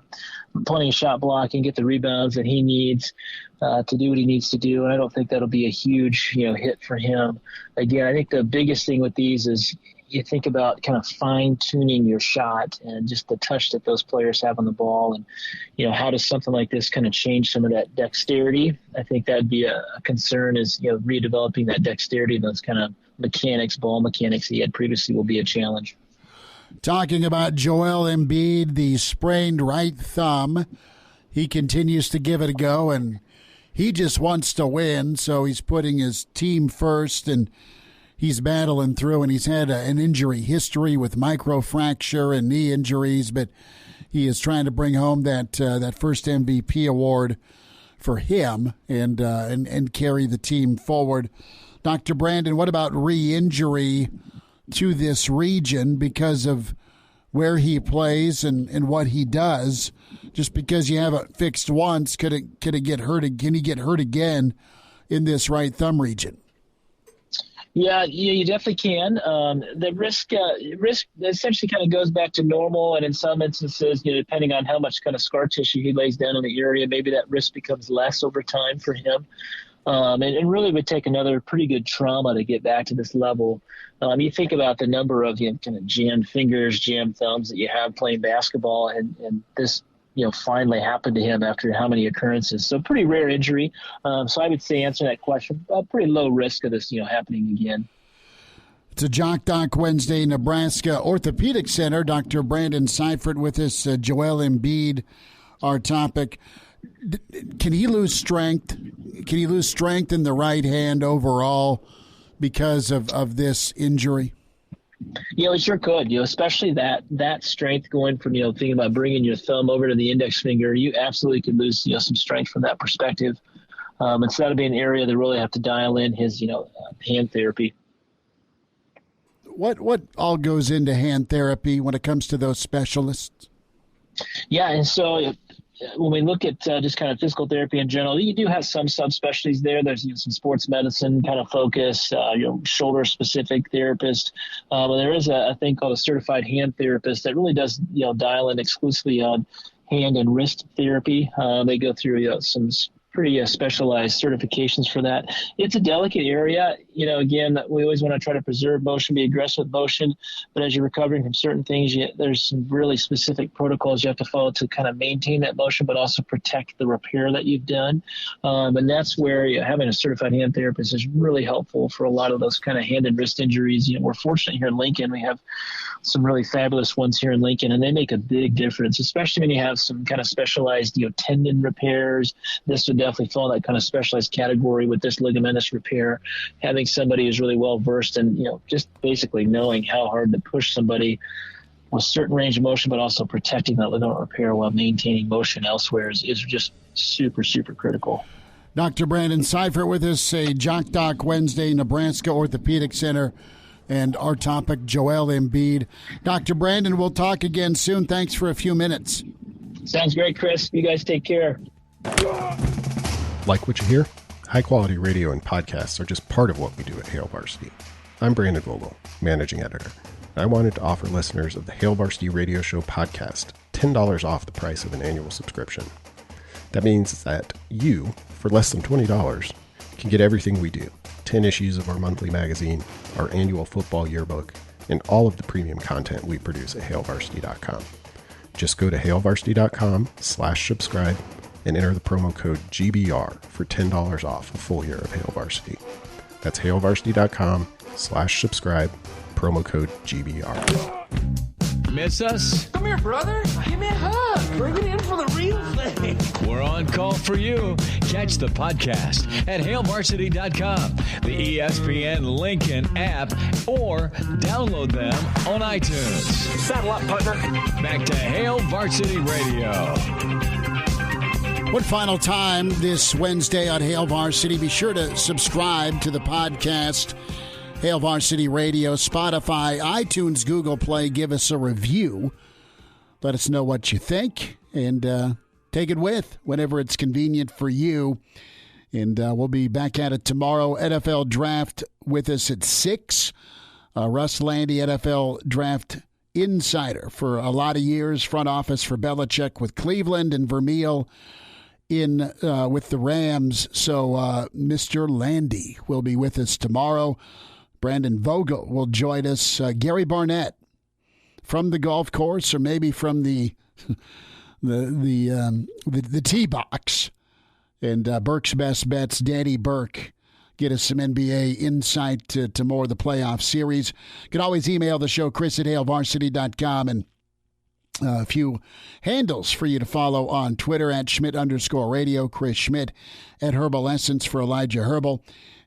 Speaker 12: plenty of shot blocking, get the rebounds that he needs to do what he needs to do. And I don't think that'll be a huge hit for him. Again, I think the biggest thing with these is you think about kind of fine-tuning your shot and just the touch that those players have on the ball, and how does something like this kind of change some of that dexterity? I think that'd be a concern, is redeveloping that dexterity and those kind of ball mechanics he had previously will be a challenge.
Speaker 2: Talking about Joel Embiid, the sprained right thumb, he continues to give it a go, and he just wants to win, so he's putting his team first, and he's battling through, and he's had an injury history with microfracture and knee injuries, but he is trying to bring home that first MVP award for him and carry the team forward. Dr. Brandon, what about re-injury to this region because of where he plays and what he does? Just because you have it fixed once, could it get hurt? Can he get hurt again in this right thumb region?
Speaker 12: Yeah, you definitely can. The risk essentially kind of goes back to normal, and in some instances, depending on how much kind of scar tissue he lays down in the area, maybe that risk becomes less over time for him. And really would take another pretty good trauma to get back to this level. You think about the number of kind of jammed fingers, jammed thumbs that you have playing basketball, and this finally happened to him after how many occurrences. So pretty rare injury. So I would say, answering that question, pretty low risk of this, happening again.
Speaker 2: It's a Jock Doc Wednesday, Nebraska Orthopedic Center. Dr. Brandon Seifert with us, Joel Embiid, our topic. Can he lose strength? Can he lose strength in the right hand overall because of this injury?
Speaker 12: It sure could. Especially that strength going from thinking about bringing your thumb over to the index finger, you absolutely could lose some strength from that perspective. And so that'll be an area that really have to dial in his hand therapy.
Speaker 2: What all goes into hand therapy when it comes to those specialists? Yeah,
Speaker 12: and so when we look at just kind of physical therapy in general, you do have some subspecialties there. There's some sports medicine kind of focus, shoulder-specific therapist. But there is a thing called a certified hand therapist that really does dial in exclusively on hand and wrist therapy. They go through some pretty specialized certifications for that. It's a delicate area. Again, we always want to try to preserve motion, be aggressive with motion. But as you're recovering from certain things, there's some really specific protocols you have to follow to kind of maintain that motion, but also protect the repair that you've done. And that's where having a certified hand therapist is really helpful for a lot of those kind of hand and wrist injuries. We're fortunate here in Lincoln. We have some really fabulous ones here in Lincoln, and they make a big difference, especially when you have some kind of specialized, tendon repairs. This would definitely fall in that kind of specialized category with this ligamentous repair. Having somebody who's really well versed and just basically knowing how hard to push somebody with certain range of motion, but also protecting that ligament repair while maintaining motion elsewhere is just super, super critical.
Speaker 2: Dr. Brandon Seifert with us, a Jock Doc Wednesday, Nebraska Orthopedic Center, and our topic, Joel Embiid. Dr. Brandon, we'll talk again soon. Thanks for a few minutes.
Speaker 12: Sounds great, Chris. You guys take care.
Speaker 6: Like what you hear? High-quality radio and podcasts are just part of what we do at Hail Varsity. I'm Brandon Vogel, managing editor. I wanted to offer listeners of the Hail Varsity Radio Show podcast $10 off the price of an annual subscription. That means that you, for less than $20, can get everything we do. 10 issues of our monthly magazine, our annual football yearbook, and all of the premium content we produce at hailvarsity.com. Just go to hailvarsity.com/subscribe and enter the promo code GBR for $10 off a full year of Hail Varsity. That's hailvarsity.com/subscribe, promo code GBR.
Speaker 1: Miss us?
Speaker 11: Come here, brother. Give me a hug. Bring it in for the real thing.
Speaker 1: We're on call for you. Catch the podcast at hailvarsity.com, the ESPN Lincoln app, or download them on iTunes.
Speaker 11: Saddle up, partner.
Speaker 1: Back to Hail Varsity Radio.
Speaker 2: One final time this Wednesday on Hail Varsity. Be sure to subscribe to the podcast, Hail Varsity Radio, Spotify, iTunes, Google Play. Give us a review. Let us know what you think, and take it with whenever it's convenient for you. And we'll be back at it tomorrow. NFL Draft with us at 6. Russ Landy, NFL Draft insider for a lot of years, front office for Belichick with Cleveland, and Vermeil in with the Rams. So Mr. Landy will be with us tomorrow. Brandon Vogel will join us. Gary Barnett from the golf course, or maybe from the tee box. And Burke's Best Bets, Danny Burke, get us some NBA insight to more of the playoff series. You can always email the show, Chris@HailVarsity.com, and a few handles for you to follow on Twitter at Schmidt_radio, Chris Schmidt at Herbal Essence for Elijah Herbel,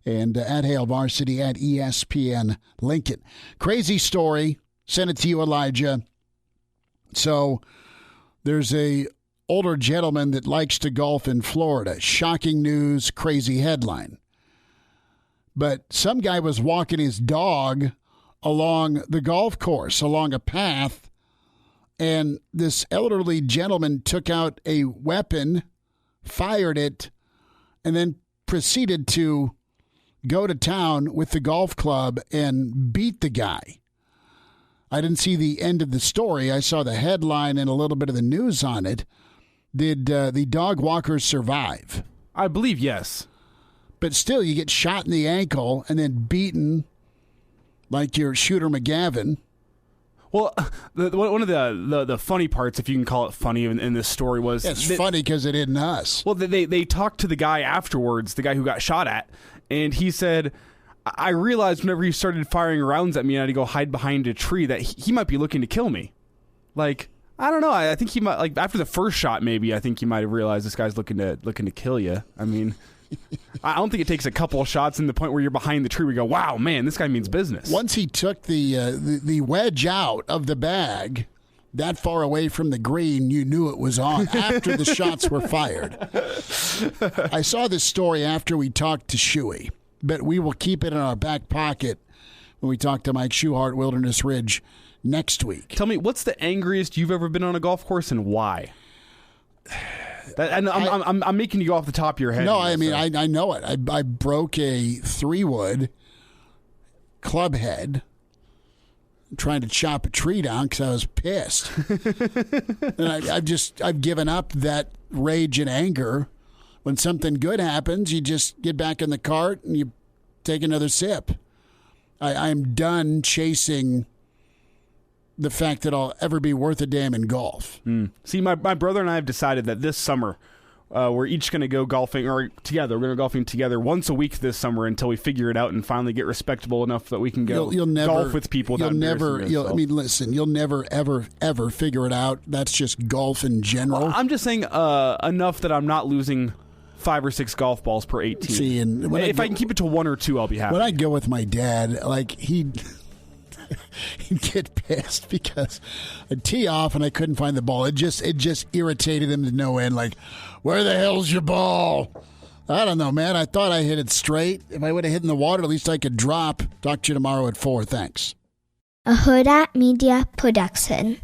Speaker 2: and at Hail Varsity at ESPN Lincoln. Crazy story. Sent it to you, Elijah. So there's a older gentleman that likes to golf in Florida. Shocking news, crazy headline. But some guy was walking his dog along the golf course, along a path, and this elderly gentleman took out a weapon, fired it, and then proceeded to go to town with the golf club and beat the guy. I didn't see the end of the story. I saw the headline and a little bit of the news on it. Did the dog walker survive?
Speaker 3: I believe yes.
Speaker 2: But still, you get shot in the ankle and then beaten like you're Shooter McGavin.
Speaker 3: Well, one of the funny parts, if you can call it funny, in this story was...
Speaker 2: It's funny because it isn't us.
Speaker 3: Well, they talked to the guy afterwards, the guy who got shot at, and he said, I realized whenever he started firing rounds at me and I had to go hide behind a tree that he might be looking to kill me. Like, I don't know. I think he might, like, after the first shot, maybe, I think he might have realized this guy's looking to kill you. I mean... I don't think it takes a couple of shots in the point where you're behind the tree. We go, wow, man, this guy means business.
Speaker 2: Once he took the wedge out of the bag that far away from the green, you knew it was on after the shots were fired. I saw this story after we talked to Shuey, but we will keep it in our back pocket when we talk to Mike Schuhart, Wilderness Ridge, next week.
Speaker 3: Tell me, what's the angriest you've ever been on a golf course and why? I'm making you go off the top of your head.
Speaker 2: No, I mean, I know it. I broke a 3-wood club head trying to chop a tree down because I was pissed. And I've given up that rage and anger. When something good happens, you just get back in the cart and you take another sip. I'm done chasing the fact that I'll ever be worth a damn in golf.
Speaker 3: See, my brother and I have decided that this summer we're each going to go golfing, or together. We're going to go golfing together once a week this summer until we figure it out and finally get respectable enough that we can go golf with people.
Speaker 2: I mean, listen, you'll never, ever, ever figure it out. That's just golf in general.
Speaker 3: Well, I'm just saying enough that I'm not losing 5 or 6 golf balls per 18.
Speaker 2: See, and
Speaker 3: if I can keep it to 1 or 2, I'll be happy.
Speaker 2: When I go with my dad, like he'd get pissed because I'd tee off and I couldn't find the ball. It just irritated him to no end. Like, where the hell's your ball? I don't know, man. I thought I hit it straight. If I would have hit in the water, at least I could drop. Talk to you tomorrow at 4. Thanks.
Speaker 13: A Hurrdat Media Production.